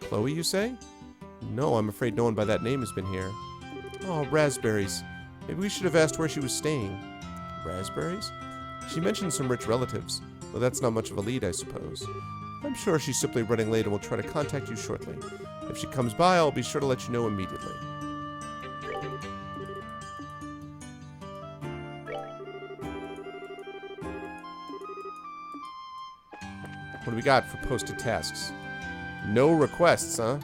Chloe, you say? No, I'm afraid no one by that name has been here. Oh, raspberries. Maybe we should have asked where she was staying. Raspberries? She mentioned some rich relatives. Well, that's not much of a lead, I suppose. I'm sure she's simply running late and will try to contact you shortly. If she comes by, I'll be sure to let you know immediately. What do we got for posted tasks? No requests, huh?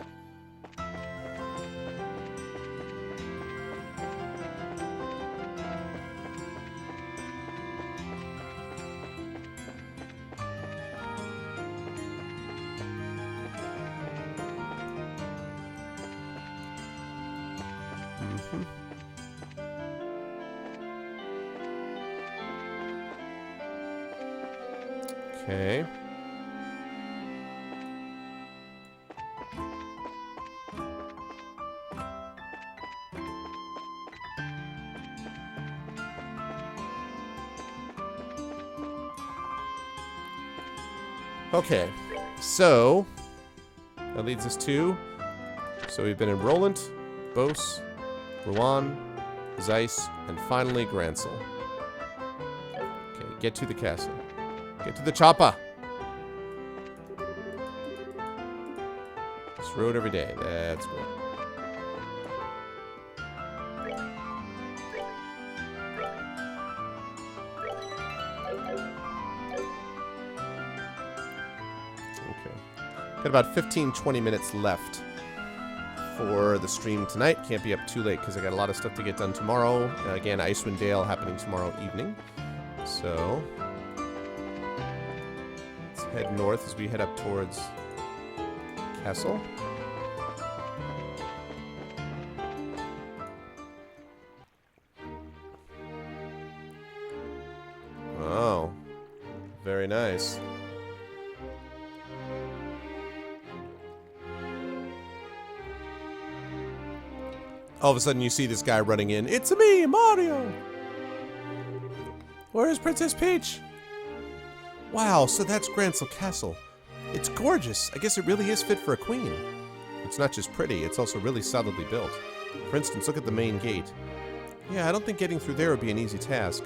Okay. Okay, so that leads us to, so we've been in Roland, Bose, Rouen, Zeiss, and finally Grancel. Okay, get to the castle. Get to the chopper. This road every day, that's good. Got about 15-20 minutes left for the stream tonight. Can't be up too late because I got a lot of stuff to get done tomorrow. Again, Icewind Dale happening tomorrow evening. So let's head north as we head up towards Castle. Oh, very nice. All of a sudden you see this guy running in. It's me, Mario! Where is Princess Peach? Wow, so that's Grancel Castle. It's gorgeous. I guess it really is fit for a queen. It's not just pretty, it's also really solidly built. For instance, look at the main gate. Yeah, I don't think getting through there would be an easy task.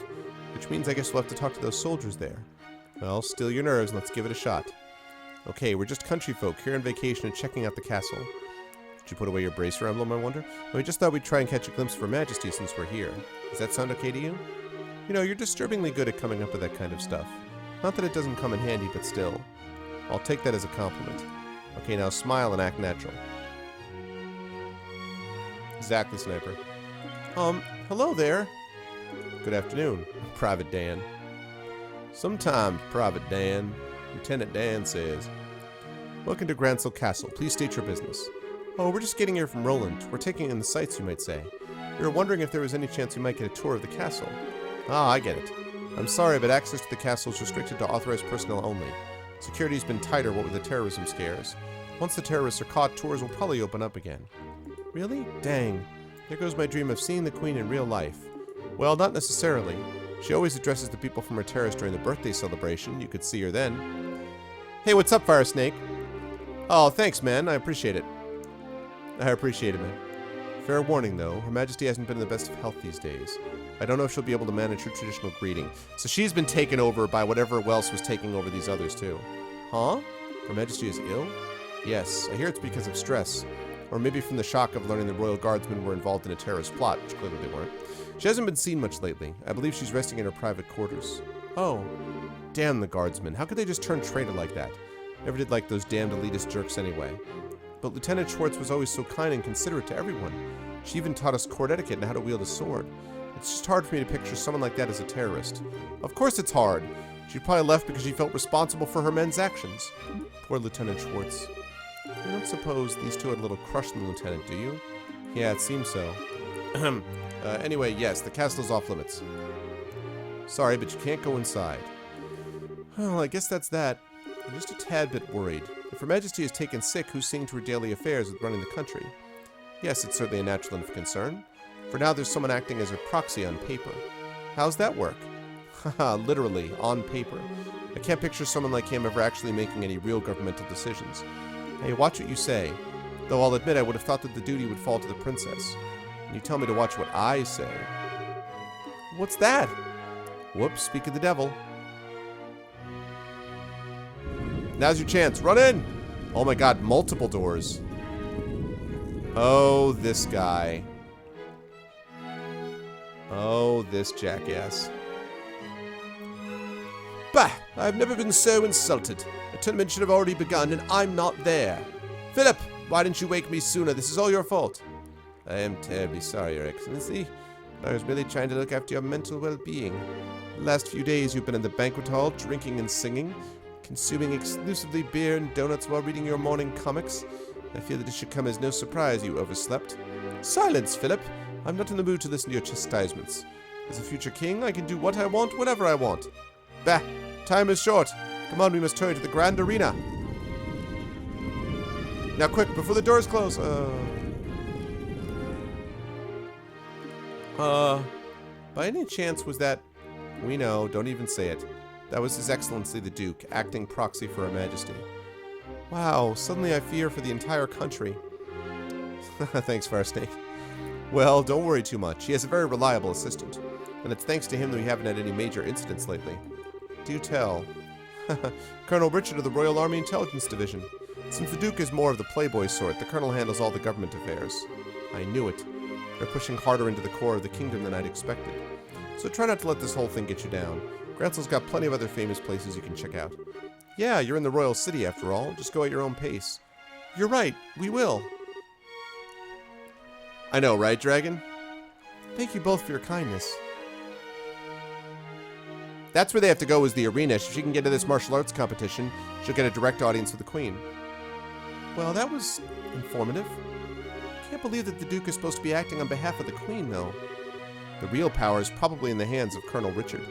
Which means I guess we'll have to talk to those soldiers there. Well, still your nerves and let's give it a shot. Okay, we're just country folk here on vacation and checking out the castle. Did you put away your bracer emblem, I wonder? We just thought we'd try and catch a glimpse of Her Majesty since we're here. Does that sound okay to you? You know, you're disturbingly good at coming up with that kind of stuff. Not that it doesn't come in handy, but still. I'll take that as a compliment. Okay, now smile and act natural. Exactly, Sniper. Hello there. Good afternoon, Private Dan. Sometimes, Private Dan, Lieutenant Dan says. Welcome to Grancel Castle. Please state your business. Oh, we're just getting here from Roland. We're taking in the sights, you might say. We were wondering if there was any chance we might get a tour of the castle. Ah, I get it. I'm sorry, but access to the castle is restricted to authorized personnel only. Security's been tighter, what with the terrorism scares. Once the terrorists are caught, tours will probably open up again. Really? Dang. There goes my dream of seeing the Queen in real life. Well, not necessarily. She always addresses the people from her terrace during the birthday celebration. You could see her then. Hey, what's up, Fire Snake? Oh, thanks, man. I appreciate it. I appreciate it, man. Fair warning, though. Her Majesty hasn't been in the best of health these days. I don't know if she'll be able to manage her traditional greeting. So she's been taken over by whatever else was taking over these others, too. Huh? Her Majesty is ill? Yes. I hear it's because of stress. Or maybe from the shock of learning the Royal Guardsmen were involved in a terrorist plot, which clearly they weren't. She hasn't been seen much lately. I believe she's resting in her private quarters. Oh. Damn the Guardsmen. How could they just turn traitor like that? Never did like those damned elitist jerks anyway. But Lieutenant Schwartz was always so kind and considerate to everyone. She even taught us court etiquette and how to wield a sword. It's just hard for me to picture someone like that as a terrorist. Of course it's hard. She probably left because she felt responsible for her men's actions. Poor Lieutenant Schwartz. You don't suppose these two had a little crush on the lieutenant, do you? Yeah, it seems so. Anyway, yes, the castle's off limits. Sorry, but you can't go inside. Well, I guess that's that. I'm just a tad bit worried. If Her Majesty is taken sick, who's seeing to her daily affairs with running the country? Yes, it's certainly a natural enough concern. For now, there's someone acting as her proxy on paper. How's that work? Haha, literally, on paper. I can't picture someone like him ever actually making any real governmental decisions. Hey, watch what you say. Though I'll admit I would have thought that the duty would fall to the princess. And you tell me to watch what I say. What's that? Whoops, speak of the devil. Now's your chance. Run in! Oh my god, multiple doors. Oh, this guy. Oh, this jackass. Bah! I've never been so insulted. The tournament should have already begun, and I'm not there. Philip! Why didn't you wake me sooner? This is all your fault. I am terribly sorry, Your Excellency. I was merely trying to look after your mental well-being. The last few days you've been in the banquet hall, drinking and singing, consuming exclusively beer and donuts while reading your morning comics. I feel that it should come as no surprise you overslept. Silence, Philip! I'm not in the mood to listen to your chastisements. As a future king, I can do what I want, whenever I want. Bah! Time is short. Come on, we must hurry to the Grand Arena. Now quick, before the doors close. By any chance was that... We know, don't even say it. That was His Excellency the Duke, acting proxy for Her Majesty. Wow, suddenly I fear for the entire country. Thanks, Farsnake. Well, don't worry too much. He has a very reliable assistant. And it's thanks to him that we haven't had any major incidents lately. Do tell. Colonel Richard of the Royal Army Intelligence Division. Since the Duke is more of the playboy sort, the Colonel handles all the government affairs. I knew it. They're pushing harder into the core of the kingdom than I'd expected. So try not to let this whole thing get you down. Gransel's got plenty of other famous places you can check out. Yeah, you're in the royal city after all. Just go at your own pace. You're right. We will. I know, right, Dragon? Thank you both for your kindness. That's where they have to go, is the arena. If she can get to this martial arts competition, she'll get a direct audience with the Queen. Well, that was informative. Can't believe that the Duke is supposed to be acting on behalf of the Queen, though. The real power is probably in the hands of Colonel Richard.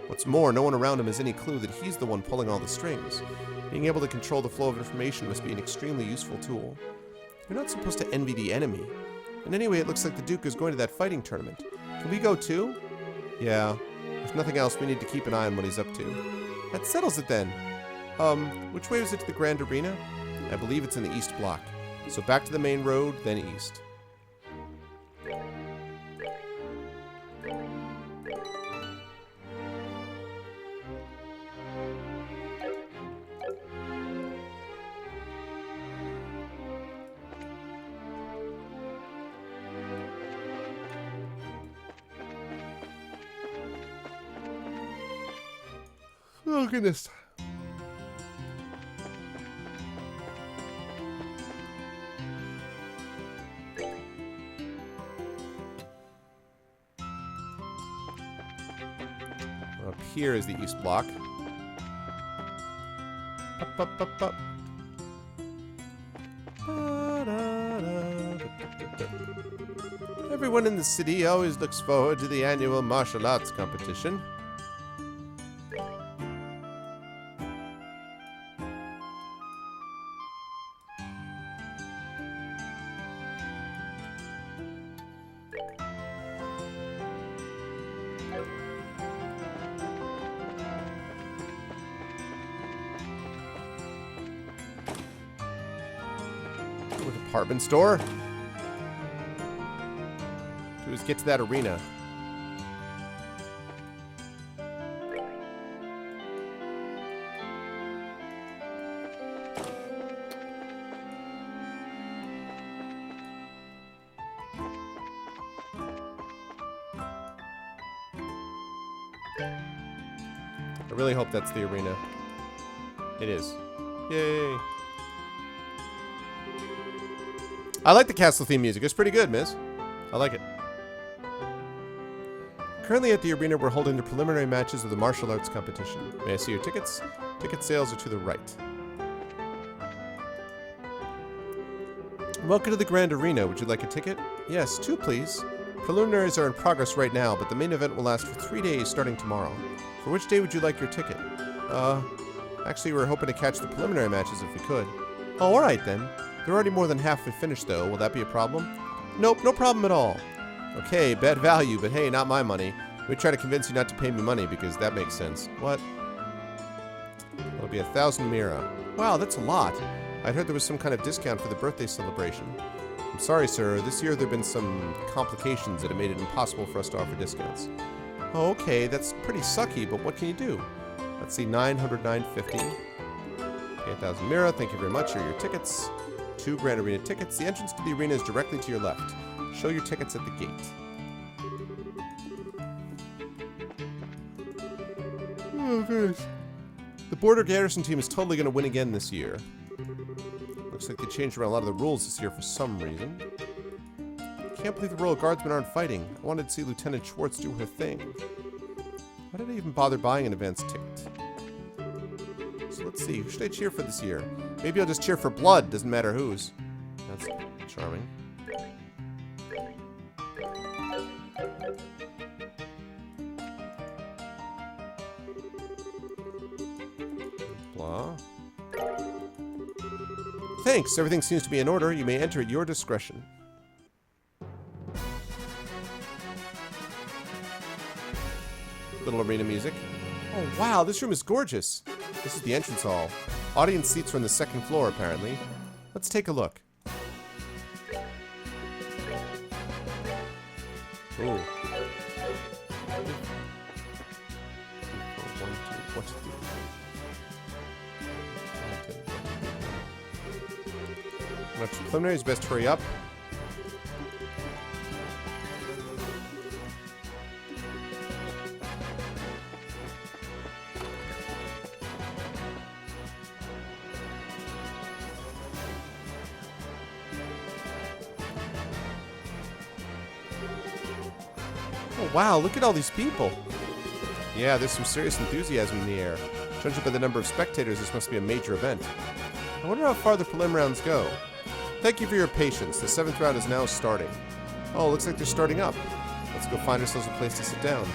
What's more, no one around him has any clue that he's the one pulling all the strings. Being able to control the flow of information must be an extremely useful tool. You're not supposed to envy the enemy. And anyway, it looks like the Duke is going to that fighting tournament. Can we go too? Yeah. If nothing else, we need to keep an eye on what he's up to. That settles it then. Which way was it to the Grand Arena? I believe it's in the East Block. So back to the main road, then east. Oh, goodness. Up here is the East Block. Up, up, up, up. Everyone in the city always looks forward to the annual martial arts competition. To a department store. Do is get to that arena. I really hope that's the arena. It is. Yay. I like the castle theme music. It's pretty good, miss. I like it. Currently at the arena, we're holding the preliminary matches of the martial arts competition. May I see your tickets? Ticket sales are to the right. Welcome to the Grand Arena. Would you like a ticket? Yes, 2 please. Preliminaries are in progress right now, but the main event will last for 3 days starting tomorrow. For which day would you like your ticket? Actually, we're hoping to catch the preliminary matches if we could. Oh, alright then. They're already more than halfway finished, though. Will that be a problem? Nope, no problem at all. Okay, bad value, but hey, not my money. We try to convince you not to pay me money because that makes sense. What? It'll be 1,000 Mira. Wow, that's a lot. I'd heard there was some kind of discount for the birthday celebration. I'm sorry, sir. This year there have been some complications that have made it impossible for us to offer discounts. Oh, okay, that's pretty sucky, but what can you do? Let's see, 900, 950. 8,000 Mira, thank you very much. Here are your tickets. 2 Grand Arena tickets. The entrance to the arena is directly to your left. Show your tickets at the gate. Oh, gosh. The Border Garrison team is totally going to win again this year. Looks like they changed around a lot of the rules this year for some reason. Can't believe the Royal Guardsmen aren't fighting. I wanted to see Lieutenant Schwartz do her thing. Why did I even bother buying an advance ticket? So let's see. Who should I cheer for this year? Maybe I'll just cheer for blood. Doesn't matter whose. That's charming. Blah. Thanks. Everything seems to be in order. You may enter at your discretion. Little arena music. Oh, wow. This room is gorgeous. This is the entrance hall. Audience seats are on the 2nd floor, apparently. Let's take a look. Ooh. Much preliminaries, best hurry up. Oh, wow, look at all these people. Yeah, there's some serious enthusiasm in the air. Judging by the number of spectators, this must be a major event. I wonder how far the prelim rounds go. Thank you for your patience. The 7th round is now starting. Oh, looks like they're starting up. Let's go find ourselves a place to sit down.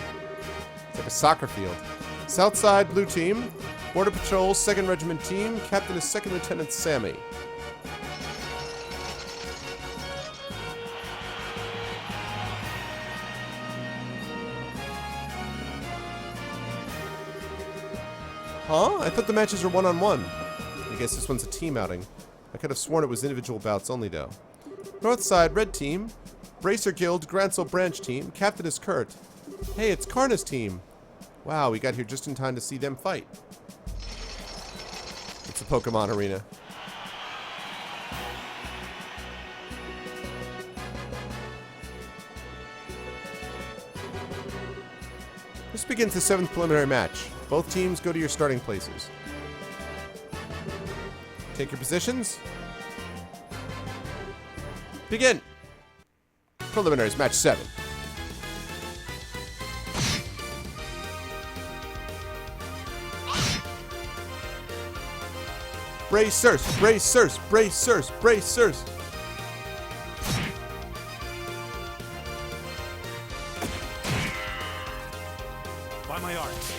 It's like a soccer field. Southside Blue Team, Border Patrol 2nd Regiment Team, Captain is 2nd Lieutenant Sammy. Huh? I thought the matches were one-on-one. I guess this one's a team outing. I could have sworn it was individual bouts only, though. Northside Red Team, Bracer Guild Gransel Branch Team, Captain is Kurt. Hey, it's Karna's team. Wow, we got here just in time to see them fight. It's a Pokemon arena. This begins the 7th preliminary match. Both teams go to your starting places. Take your positions. Begin. Preliminaries, match 7. Bracers, bracers, bracers, bracers. By my art,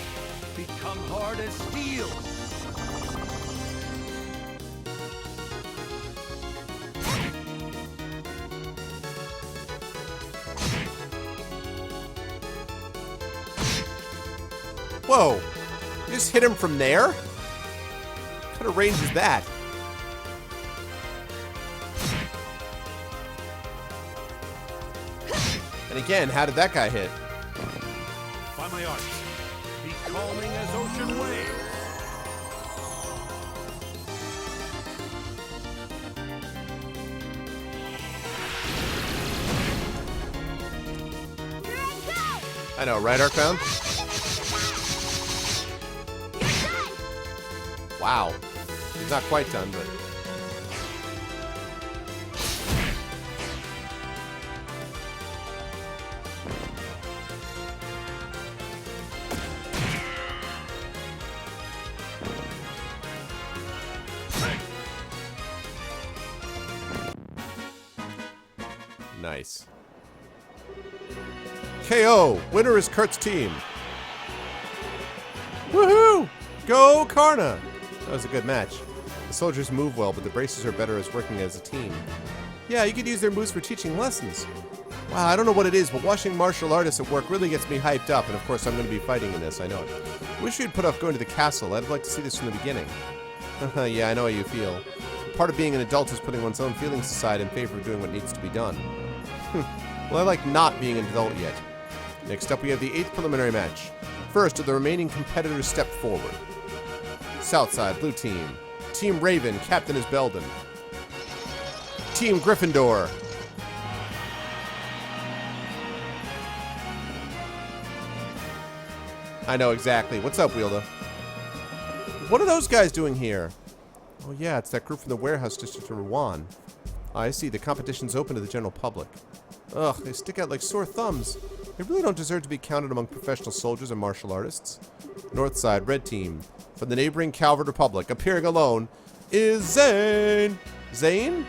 become hard as steel. Whoa! You just hit him from there? What kind of range is that? And again, how did that guy hit? By my arts, be calming as ocean waves. I know, right, Arcbound? Wow. He's not quite done, but... Nice. KO! Winner is Kurt's team. Woohoo! Go Karna! That was a good match. The soldiers move well, but the braces are better as working as a team. Yeah, you could use their moves for teaching lessons. Wow, I don't know what it is, but watching martial artists at work really gets me hyped up, and of course I'm going to be fighting in this, I know it. Wish we'd put off going to the castle. I'd like to see this from the beginning. Yeah, I know how you feel. Part of being an adult is putting one's own feelings aside in favor of doing what needs to be done. Well, I like not being an adult yet. Next up, we have the 8th preliminary match. First, the remaining competitors step forward. Southside, blue team. Team Raven, captain is Belden. Team Gryffindor. I know exactly. What's up, Wielda? What are those guys doing here? Oh yeah, it's that group from the warehouse district in Rouen. I see. The competition's open to the general public. Ugh, they stick out like sore thumbs. They really don't deserve to be counted among professional soldiers and martial artists. Northside, red team. From the neighboring Calvert Republic, appearing alone, is Zane. Zane?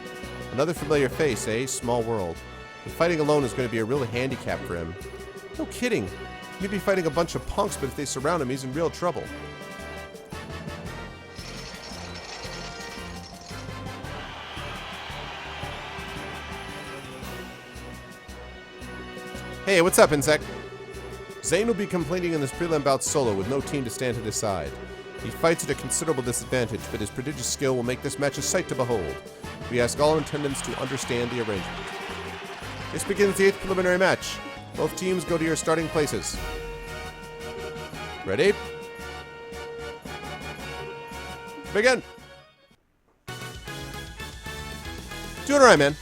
Another familiar face, eh? Small world. And fighting alone is going to be a real handicap for him. No kidding. He may be fighting a bunch of punks, but if they surround him, he's in real trouble. Hey, what's up, Insect? Zane will be completing in this prelim bout solo with no team to stand to his side. He fights at a considerable disadvantage, but his prodigious skill will make this match a sight to behold. We ask all in attendance to understand the arrangement. This begins the 8th preliminary match. Both teams go to your starting places. Ready? Begin! Doing alright, man.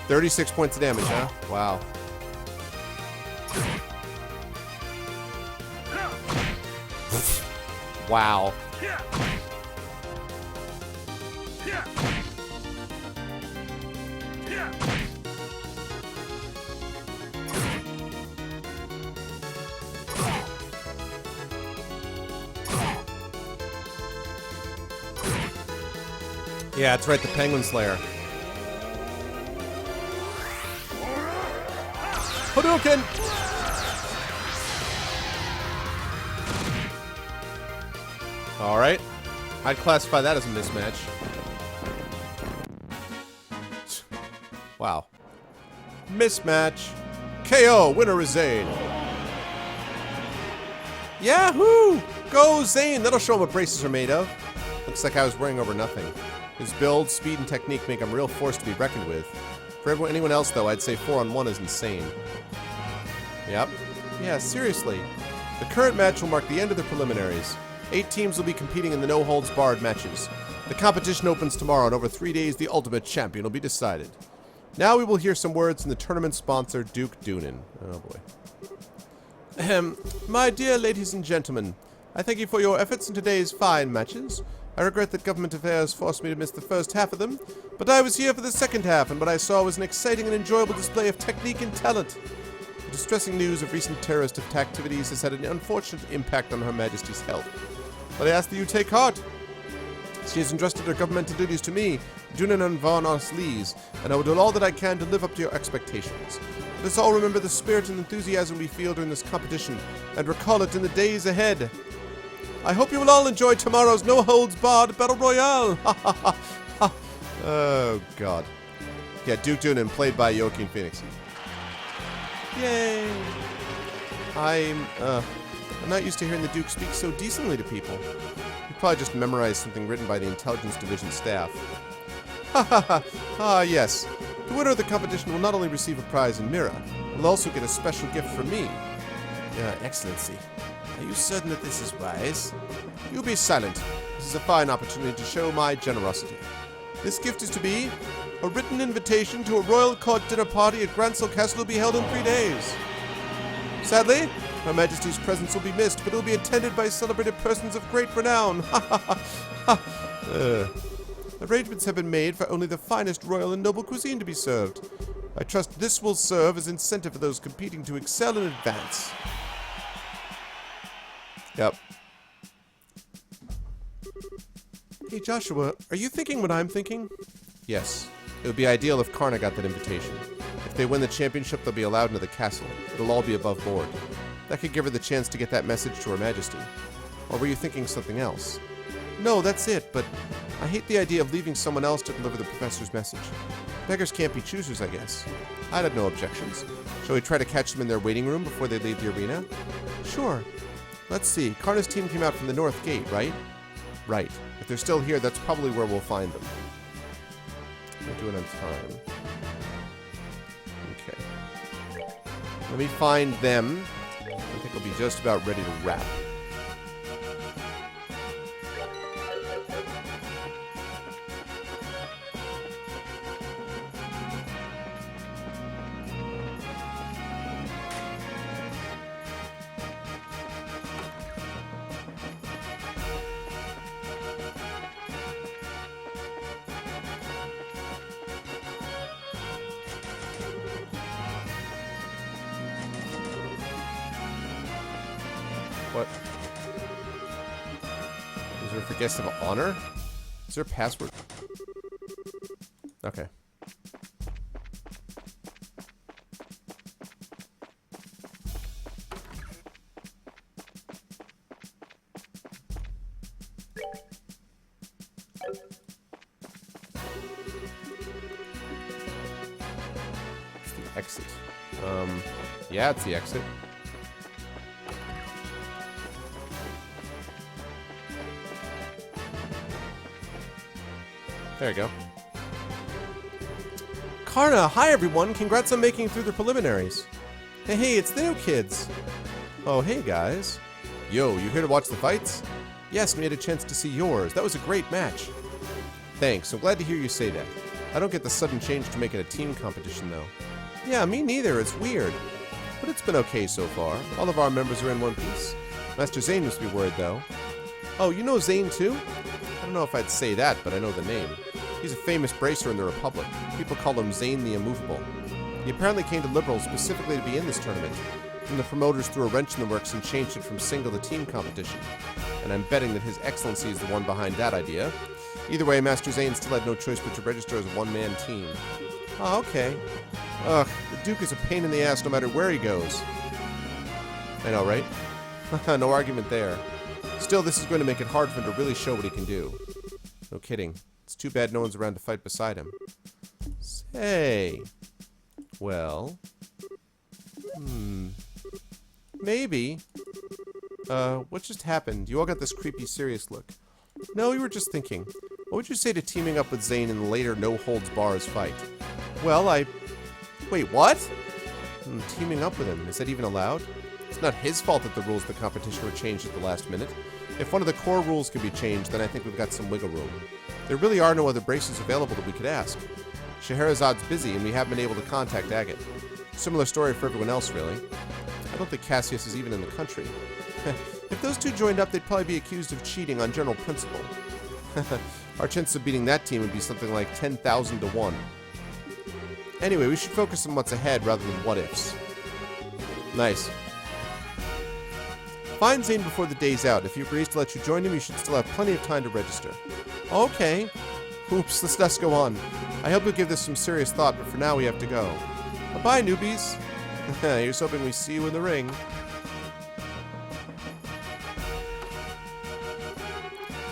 $36 points of damage, huh? Wow. Wow. Yeah, that's right, the Penguin Slayer. Hadouken! Alright. I'd classify that as a mismatch. Wow. Mismatch. KO! Winner is Zane. Yahoo! Go Zane! That'll show him what braces are made of. Looks like I was worrying over nothing. His build, speed, and technique make him a real force to be reckoned with. For anyone else, though, I'd say 4-on-1 is insane. Yep. Yeah, seriously. The current match will mark the end of the preliminaries. 8 teams will be competing in the no-holds-barred matches. The competition opens tomorrow, and over 3 days, the ultimate champion will be decided. Now we will hear some words from the tournament sponsor, Duke Doonan. Oh, boy. Ahem. My dear ladies and gentlemen, I thank you for your efforts in today's fine matches. I regret that government affairs forced me to miss the first half of them, but I was here for the second half, and what I saw was an exciting and enjoyable display of technique and talent. The distressing news of recent terrorist attack activities has had an unfortunate impact on Her Majesty's health. But I ask that you take heart. She has entrusted her governmental duties to me, Doonan von Oslees, and I will do all that I can to live up to your expectations. Let us all remember the spirit and enthusiasm we feel during this competition, and recall it in the days ahead. I hope you will all enjoy tomorrow's no-holds-barred Battle Royale! Ha ha ha ha! Oh, God. Yeah, Duke Doonan, played by Joaquin Phoenix. Yay! I'm not used to hearing the Duke speak so decently to people. He probably just memorized something written by the Intelligence Division staff. Ha ha ha! Ah, yes. The winner of the competition will not only receive a prize in Mira, will also get a special gift from me. Excellency, are you certain that this is wise? You be silent. This is a fine opportunity to show my generosity. This gift is to be a written invitation to a royal court dinner party at Grancel Castle will be held in 3 days. Sadly, Her Majesty's presence will be missed, but it will be attended by celebrated persons of great renown. Arrangements have been made for only the finest royal and noble cuisine to be served. I trust this will serve as incentive for those competing to excel in advance. Yep. Hey Joshua, are you thinking what I'm thinking? Yes. It would be ideal if Karna got that invitation. If they win the championship, they'll be allowed into the castle. It'll all be above board. That could give her the chance to get that message to Her Majesty. Or were you thinking something else? No, that's it, but I hate the idea of leaving someone else to deliver the professor's message. Beggars can't be choosers, I guess. I'd have no objections. Shall we try to catch them in their waiting room before they leave the arena? Sure. Let's see. Karna's team came out from the north gate, right? Right. If they're still here, that's probably where we'll find them. We'll do it on time. Okay. Let me find them. I think we'll be just about ready to wrap. What? Reserved for guests of honor? Is there a password? Okay. It's the exit. Yeah, it's the exit. There you go. Karna, hi everyone. Congrats on making it through the preliminaries. Hey, it's the new kids. Oh, hey guys. Yo, you here to watch the fights? Yes, we had a chance to see yours. That was a great match. Thanks. I'm glad to hear you say that. I don't get the sudden change to make it a team competition, though. Yeah, me neither. It's weird. But it's been okay so far. All of our members are in one piece. Master Zane must be worried, though. Oh, you know Zane, too? I don't know if I'd say that, but I know the name. He's a famous bracer in the Republic. People call him Zane the Immovable. He apparently came to Liberal specifically to be in this tournament. And the promoters threw a wrench in the works and changed it from single to team competition. And I'm betting that His Excellency is the one behind that idea. Either way, Master Zane still had no choice but to register as a one-man team. Oh, okay. Ugh, the Duke is a pain in the ass no matter where he goes. I know, right? No argument there. Still, this is going to make it hard for him to really show what he can do. No kidding. It's too bad no one's around to fight beside him. Say. Well. Maybe. What just happened? You all got this creepy, serious look. No, we were just thinking. What would you say to teaming up with Zane in the later no-holds-bars fight? Well, Wait, what? Teaming up with him. Is that even allowed? It's not his fault that the rules of the competition were changed at the last minute. If one of the core rules could be changed, then I think we've got some wiggle room. There really are no other bracers available that we could ask. Scheherazad's busy, and we haven't been able to contact Agate. Similar story for everyone else, really. I don't think Cassius is even in the country. If those two joined up, they'd probably be accused of cheating on general principle. Our chances of beating that team would be something like 10,000 to 1. Anyway, we should focus on what's ahead rather than what-ifs. Nice. Find Zane before the day's out. If he agrees to let you join him, you should still have plenty of time to register. Okay. Oops, let's go on. I hope you'll give this some serious thought, but for now we have to go. Bye-bye, newbies. Here's hoping we see you in the ring.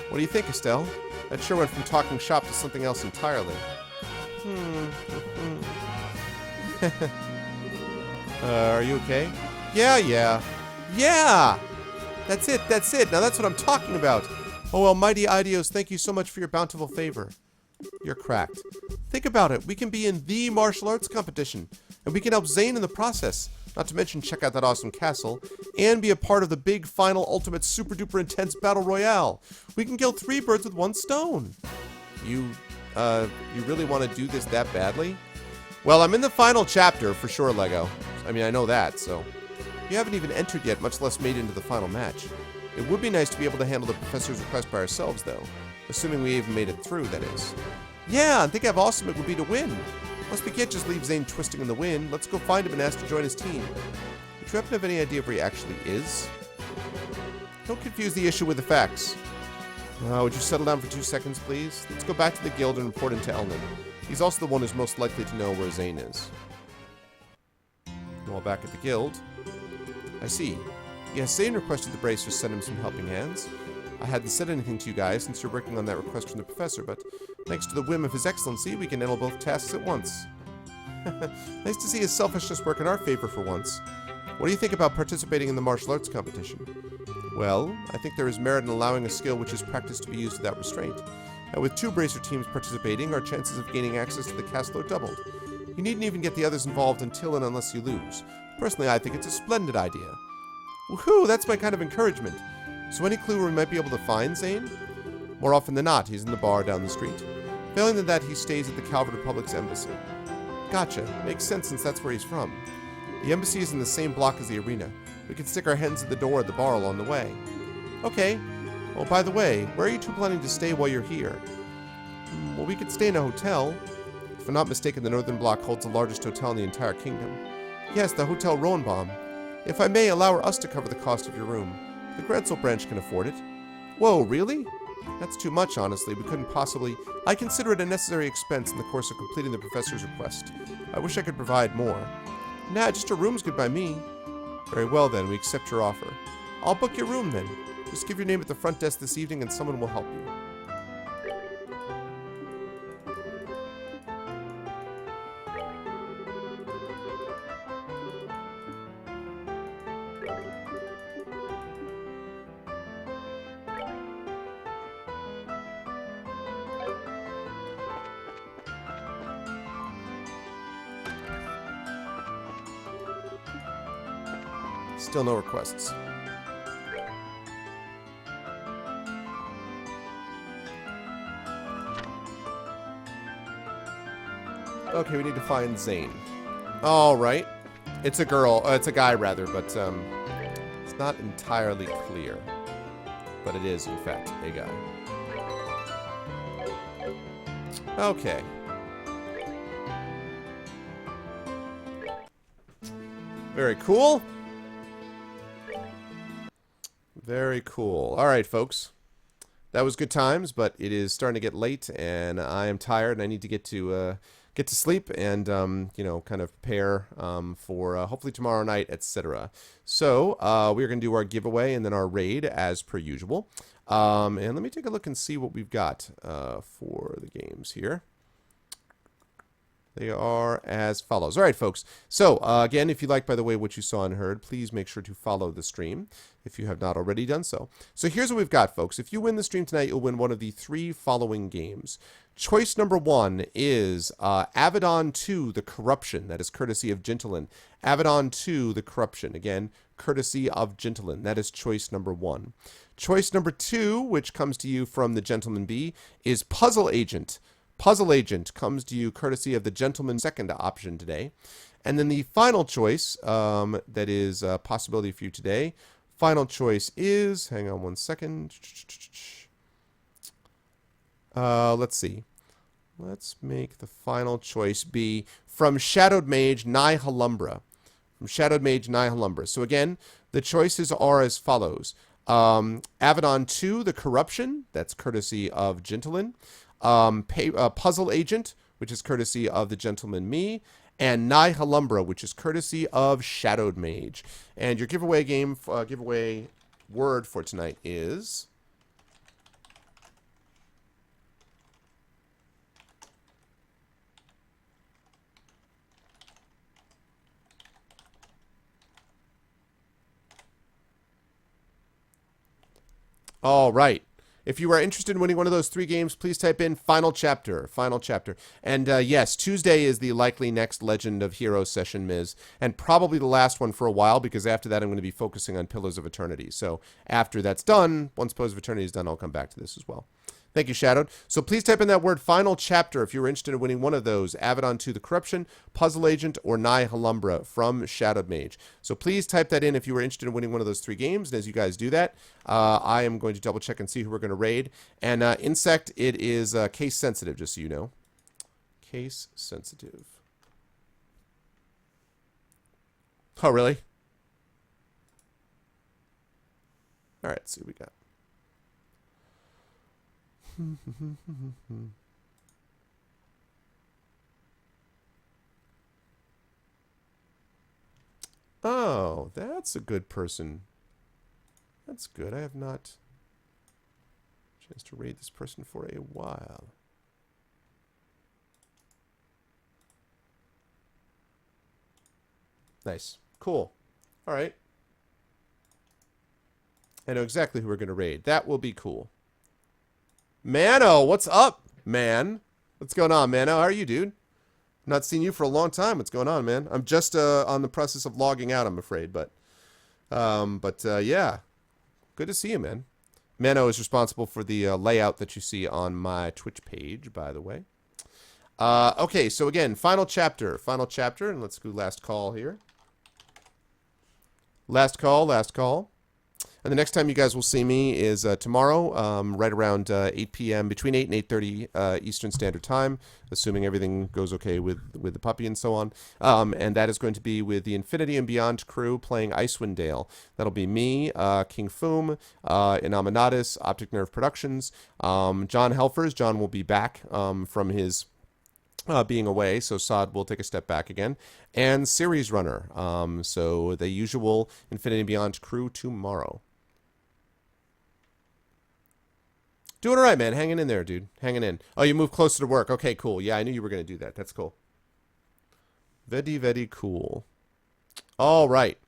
What do you think, Estelle? That sure went from talking shop to something else entirely. Are you okay? Yeah. That's it, that's it. Now that's what I'm talking about. Oh, almighty Idios, thank you so much for your bountiful favor. You're cracked. Think about it. We can be in the martial arts competition, and we can help Zane in the process. Not to mention check out that awesome castle, and be a part of the big final ultimate super duper intense battle royale. We can kill 3 birds with 1 stone. You really want to do this that badly? Well, I'm in the final chapter for sure, Lego. I mean, I know that, so. You haven't even entered yet, much less made into the final match. It would be nice to be able to handle the professor's request by ourselves, though. Assuming we even made it through, that is. Yeah, and think how awesome it would be to win. Plus, we can't just leave Zane twisting in the wind. Let's go find him and ask to join his team. Would you happen to have any idea where he actually is? Don't confuse the issue with the facts. Would you settle down for 2 seconds, please? Let's go back to the guild and report him to Elnan. He's also the one who's most likely to know where Zane is. While back at the guild. I see. Yes, Zane requested the bracers send him some helping hands. I hadn't said anything to you guys since you're working on that request from the professor, but thanks to the whim of His Excellency, we can handle both tasks at once. Nice to see his selfishness work in our favor for once. What do you think about participating in the martial arts competition? Well, I think there is merit in allowing a skill which is practiced to be used without restraint. And with 2 bracer teams participating, our chances of gaining access to the castle are doubled. You needn't even get the others involved until and unless you lose. Personally, I think it's a splendid idea. Woohoo, that's my kind of encouragement. So any clue where we might be able to find Zane? More often than not, he's in the bar down the street. Failing than that, he stays at the Calvert Republic's embassy. Gotcha. Makes sense since that's where he's from. The embassy is in the same block as the arena. We can stick our heads at the door at the bar along the way. Okay. Well, by the way, where are you 2 planning to stay while you're here? Well, we could stay in a hotel. If I'm not mistaken, the Northern Block holds the largest hotel in the entire kingdom. Yes, the Hotel Roenbaum. If I may, allow us to cover the cost of your room. The Grenzel branch can afford it. Whoa, really? That's too much, honestly. We couldn't possibly... I consider it a necessary expense in the course of completing the professor's request. I wish I could provide more. Nah, just a room's good by me. Very well, then. We accept your offer. I'll book your room, then. Just give your name at the front desk this evening and someone will help you. Still no requests. Okay, we need to find Zane. Alright. It's a girl. It's a guy, rather, but it's not entirely clear. But it is, in fact, a guy. Okay. Very cool. Very cool. All right, folks. That was good times, but it is starting to get late, and I am tired, and I need to get to sleep and you know, kind of prepare for hopefully tomorrow night, etc. So we're gonna do our giveaway and then our raid as per usual. And let me take a look and see what we've got for the games here. They are as follows. All right, folks. So, again, if you like, by the way, what you saw and heard, please make sure to follow the stream if you have not already done so. So here's what we've got, folks. If you win the stream tonight, you'll win one of the 3 following games. Choice number 1 is Avedon 2, The Corruption. That is courtesy of Gentleman. Avedon 2, The Corruption. Again, courtesy of Gentleman. That is choice number 1. Choice number 2, which comes to you from the Gentleman B, is Puzzle Agent. Puzzle Agent comes to you courtesy of the Gentleman's second option today. And then the final choice that is a possibility for you today, final choice is, hang on one second. Let's see. Let's make the final choice be from Shadowed Mage Nihilumbre. From Shadowed Mage Nihilumbre. So again, the choices are as follows. Avedon 2, The Corruption. That's courtesy of Gentleman. Puzzle Agent, which is courtesy of the Gentleman Me, and Nihilumbre, which is courtesy of Shadowed Mage. And your giveaway game, giveaway word for tonight is All right. If you are interested in winning one of those 3 games, please type in Final Chapter. Final Chapter. And yes, Tuesday is the likely next Legend of Heroes session, Miz. And probably the last one for a while, because after that I'm going to be focusing on Pillars of Eternity. So after that's done, once Pillars of Eternity is done, I'll come back to this as well. Thank you, Shadowed. So please type in that word Final Chapter if you're interested in winning one of those. Avedon to the Corruption, Puzzle Agent, or Nihilumbre from Shadowed Mage. So please type that in if you are interested in winning one of those 3 games. And as you guys do that, I am going to double check and see who we're going to raid. And Insect, it is case sensitive, just so you know. Case sensitive. Oh, really? All right, let's see what we got. Oh, that's a good person. That's good. I have not chance to raid this person for a while. Nice. Cool. All right. I know exactly who we're going to raid. That will be cool. Mano, what's up, man? What's going on, Mano? How are you, dude? Not seen you for a long time. What's going on, man? I'm just on the process of logging out, I'm afraid, but yeah. Good to see you, man. Mano is responsible for the layout that you see on my Twitch page, by the way. Okay, so again, final chapter, and let's do last call here. Last call. And the next time you guys will see me is tomorrow, right around 8 p.m., between 8 and 8:30 Eastern Standard Time, assuming everything goes okay with the puppy and so on. And that is going to be with the Infinity and Beyond crew playing Icewind Dale. That'll be me, King Foom, Inaminatus, Optic Nerve Productions, John Helfers. John will be back from his being away, so Sod will take a step back again. And Series Runner. So the usual Infinity and Beyond crew tomorrow. Doing all right, man. Hanging in there, dude. Hanging in. Oh, you moved closer to work. Okay, cool. Yeah, I knew you were going to do that. That's cool. Very, very cool. All right.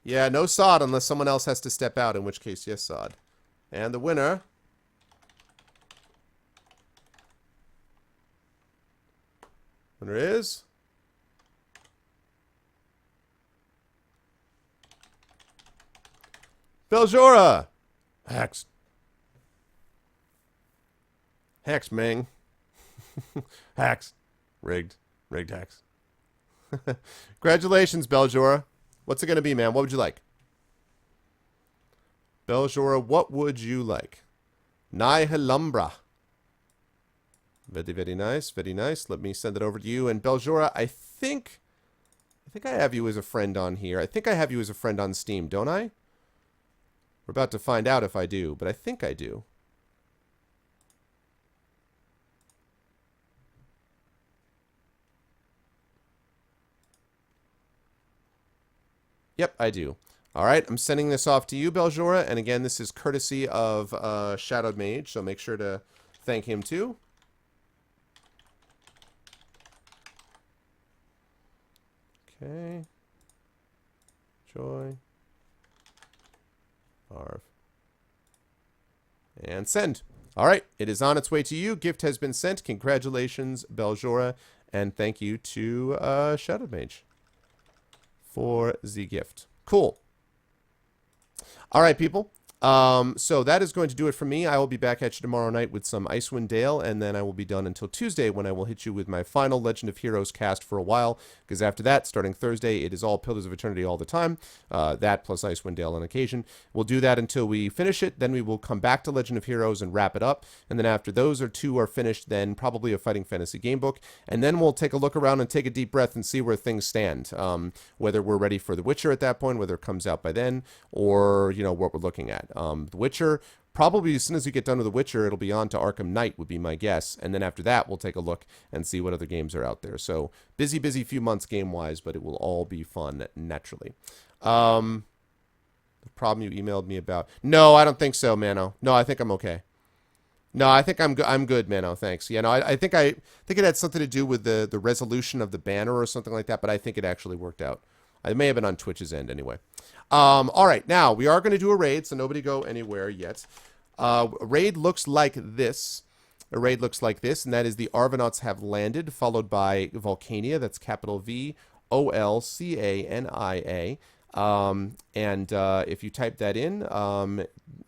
Yeah, no Sod unless someone else has to step out, in which case, yes, Sod. And the winner... Winner is... Beljora! Hacks. Hacks, Ming. Hacks. Rigged. Rigged hacks. Congratulations, Beljora. What's it going to be, man? What would you like? Beljora, what would you like? Nihilumbre. Very, very nice. Very nice. Let me send it over to you. And Beljora, I think I have you as a friend on here. I think I have you as a friend on Steam, don't I? We're about to find out if I do, but I think I do. Yep, I do. All right, I'm sending this off to you, Beljora. And again, this is courtesy of Shadowed Mage, so make sure to thank him too. Okay. Joy. Arv. And send. All right, it is on its way to you. Gift has been sent. Congratulations, Beljora. And thank you to Shadowed Mage for the gift. Cool. All right, people. So that is going to do it for me. I will be back at you tomorrow night with some Icewind Dale, and then I will be done until Tuesday when I will hit you with my final Legend of Heroes cast for a while, because after that, starting Thursday, it is all Pillars of Eternity all the time. That plus Icewind Dale on occasion. We'll do that until we finish it, then we will come back to Legend of Heroes and wrap it up, and then after those two are finished, then probably a Fighting Fantasy Gamebook, and then we'll take a look around and take a deep breath and see where things stand, whether we're ready for The Witcher at that point, whether it comes out by then, or, you know, what we're looking at. The Witcher, probably as soon as we get done with The Witcher, it'll be on to Arkham Knight would be my guess. And then after that, we'll take a look and see what other games are out there. So busy few months game-wise, but it will all be fun naturally. The problem you emailed me about. No, I don't think so, Mano. No, I think I'm okay. No, I think I'm good, Mano. Thanks. Yeah, no, I think it had something to do with the resolution of the banner or something like that, but I think it actually worked out. It may have been on Twitch's end anyway. All right, now we are going to do a raid, so nobody go anywhere yet. A raid looks like this. A raid looks like this, and that is the Arvanauts have landed, followed by Volcania. That's capital V-O-L-C-A-N-I-A. If you type that in,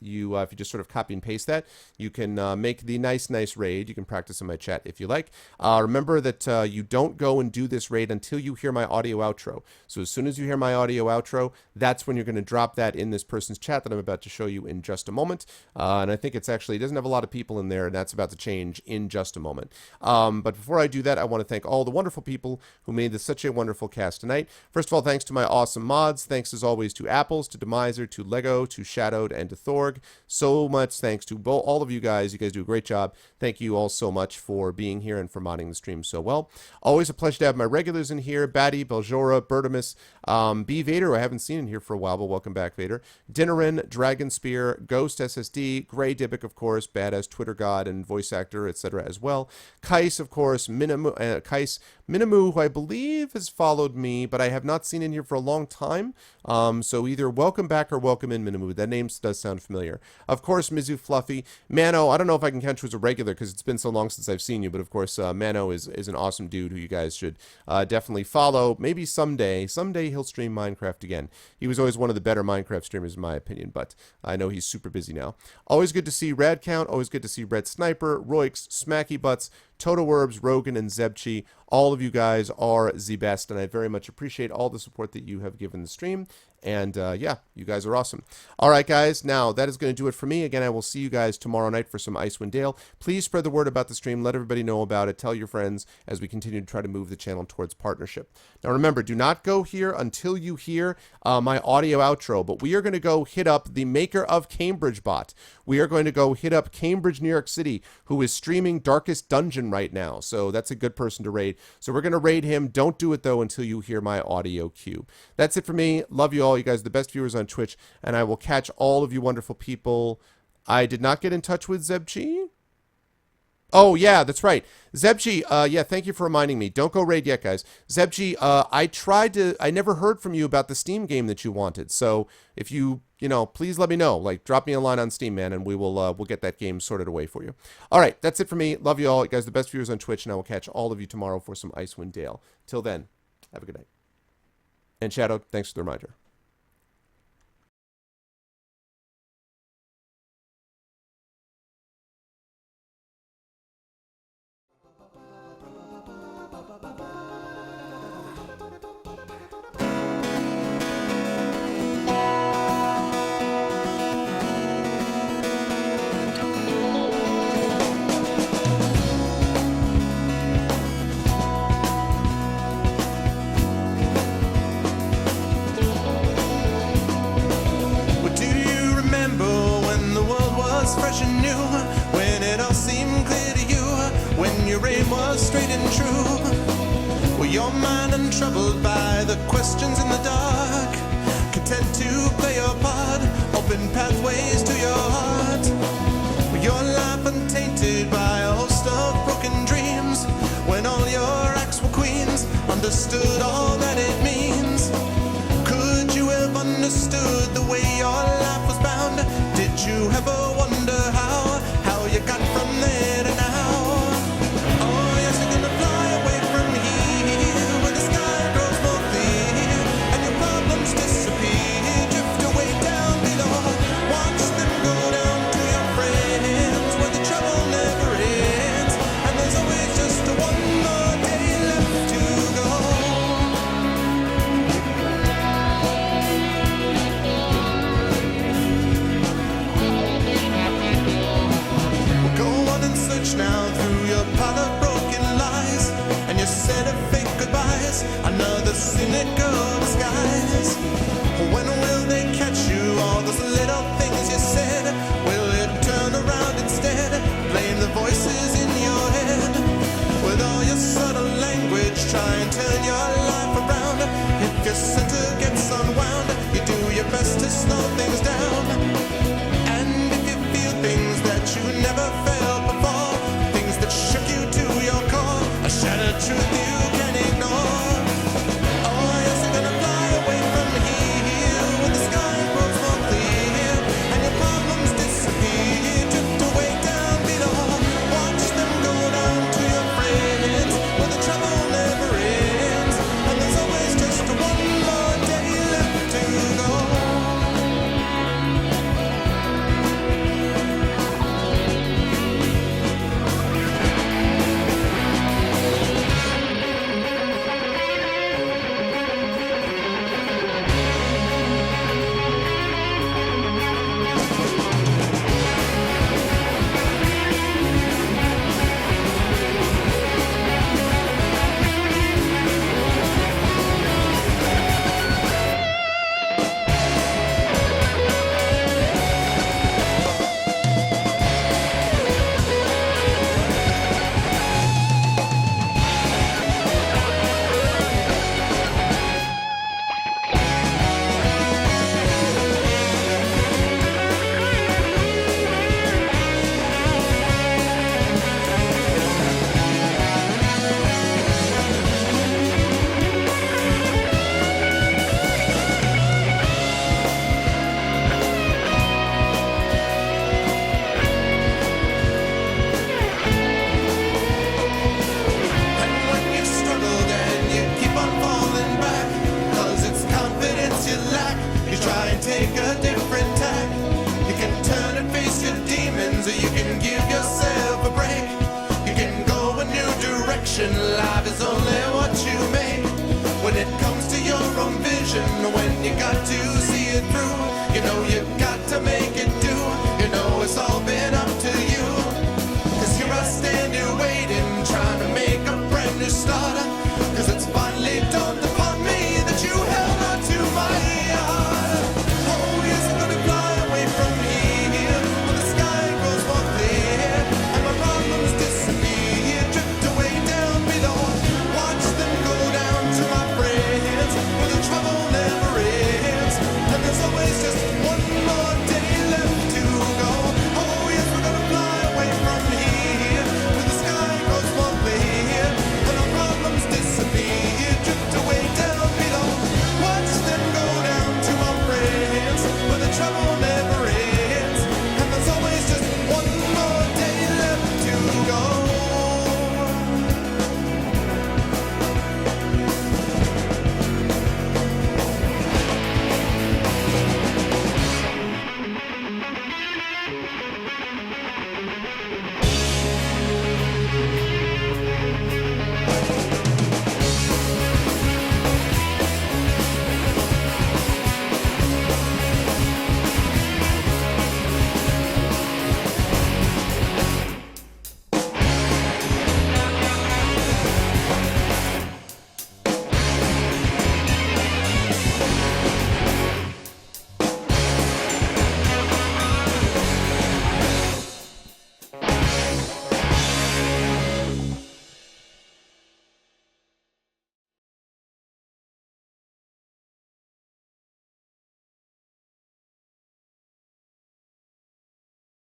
if you just sort of copy and paste that, you can make the nice raid. You can practice in my chat if you like. Remember that you don't go and do this raid until you hear my audio outro. So as soon as you hear my audio outro, that's when you're going to drop that in this person's chat that I'm about to show you in just a moment. And I think it doesn't have a lot of people in there, and that's about to change in just a moment. But before I do that, I want to thank all the wonderful people who made this such a wonderful cast tonight. First of all, thanks to my awesome mods. Thanks as always to Apples, to Demiser, to Lego, to Shadowed, and to Thorg. So much thanks to all of you guys. You guys do a great job. Thank you all so much for being here and for modding the stream so well. Always a pleasure to have my regulars in here. Batty, Beljora, Bertimus, B. Vader, who I haven't seen in here for a while, but welcome back, Vader. Dinnerin, Dragon Spear, Ghost SSD, Grey Dybbuk, of course, badass Twitter god and voice actor, etc. as well. Kais, of course, Minimu, who I believe has followed me, but I have not seen in here for a long time. So either welcome back or welcome in, Minimu. That name does sound familiar. Of course, Mizu Fluffy. Mano, I don't know if I can count you as a regular because it's been so long since I've seen you, but of course, Mano is an awesome dude who you guys should definitely follow. Maybe someday he'll stream Minecraft again. He was always one of the better Minecraft streamers in my opinion, but I know he's super busy now. Always good to see Radcount. Always good to see Red Sniper, Roix, Smacky Butts, Toto Werbs, Rogan, and Zebchi. All of you guys are the best, and I very much appreciate all the support that you have given the stream. And yeah, you guys are awesome. All right, guys, now that is going to do it for me. Again, I will see you guys tomorrow night for some Icewind Dale. Please spread the word about the stream. Let everybody know about it. Tell your friends as we continue to try to move the channel towards partnership. Now, remember, do not go here until you hear my audio outro, but we are going to go hit up the maker of Cambridge Bot. We are going to go hit up Cambridge, New York City, who is streaming Darkest Dungeon right now. So that's a good person to raid. So we're going to raid him. Don't do it, though, until you hear my audio cue. That's it for me. Love you all. You guys are the best viewers on Twitch, and I will catch all of you wonderful people. I did not get in touch with Zebchi. Oh, yeah, that's right. Zebchi, yeah, thank you for reminding me. Don't go raid yet, guys. Zebchi, I never heard from you about the Steam game that you wanted. So if you please let me know. Like, drop me a line on Steam, man, and we'll get that game sorted away for you. All right, that's it for me. Love you all. You guys are the best viewers on Twitch, and I will catch all of you tomorrow for some Icewind Dale. Till then, have a good night. And Shadow, thanks for the reminder. Fresh and new, when it all seemed clear to you, when your aim was straight and true. Were your mind untroubled by the questions in the dark, content to play your part, open pathways to your heart? Were your life untainted by a host of broken dreams, when all your acts were queens, understood all that it means? Could you have understood the way your life was bound? Did you ever wonder how you got from there to now? Oh yes, you're gonna fly away from here, where the sky grows more clear, and your problems disappear, drift away down below. Watch them go down to your friends, where the trouble never ends, and there's always just one more day left to go. Search now through your pile of broken lies, and your set of fake goodbyes, another cynical disguise. When will they catch you? All those little things you said, will it turn around instead? Blame the voices in your head. With all your subtle language, try and turn your life around. If your center gets unwound, you do your best to slow things down. And if you feel things that you never felt before, ambition. Life is only what you make. When it comes to your own vision, when you got to see it through, you know you got to make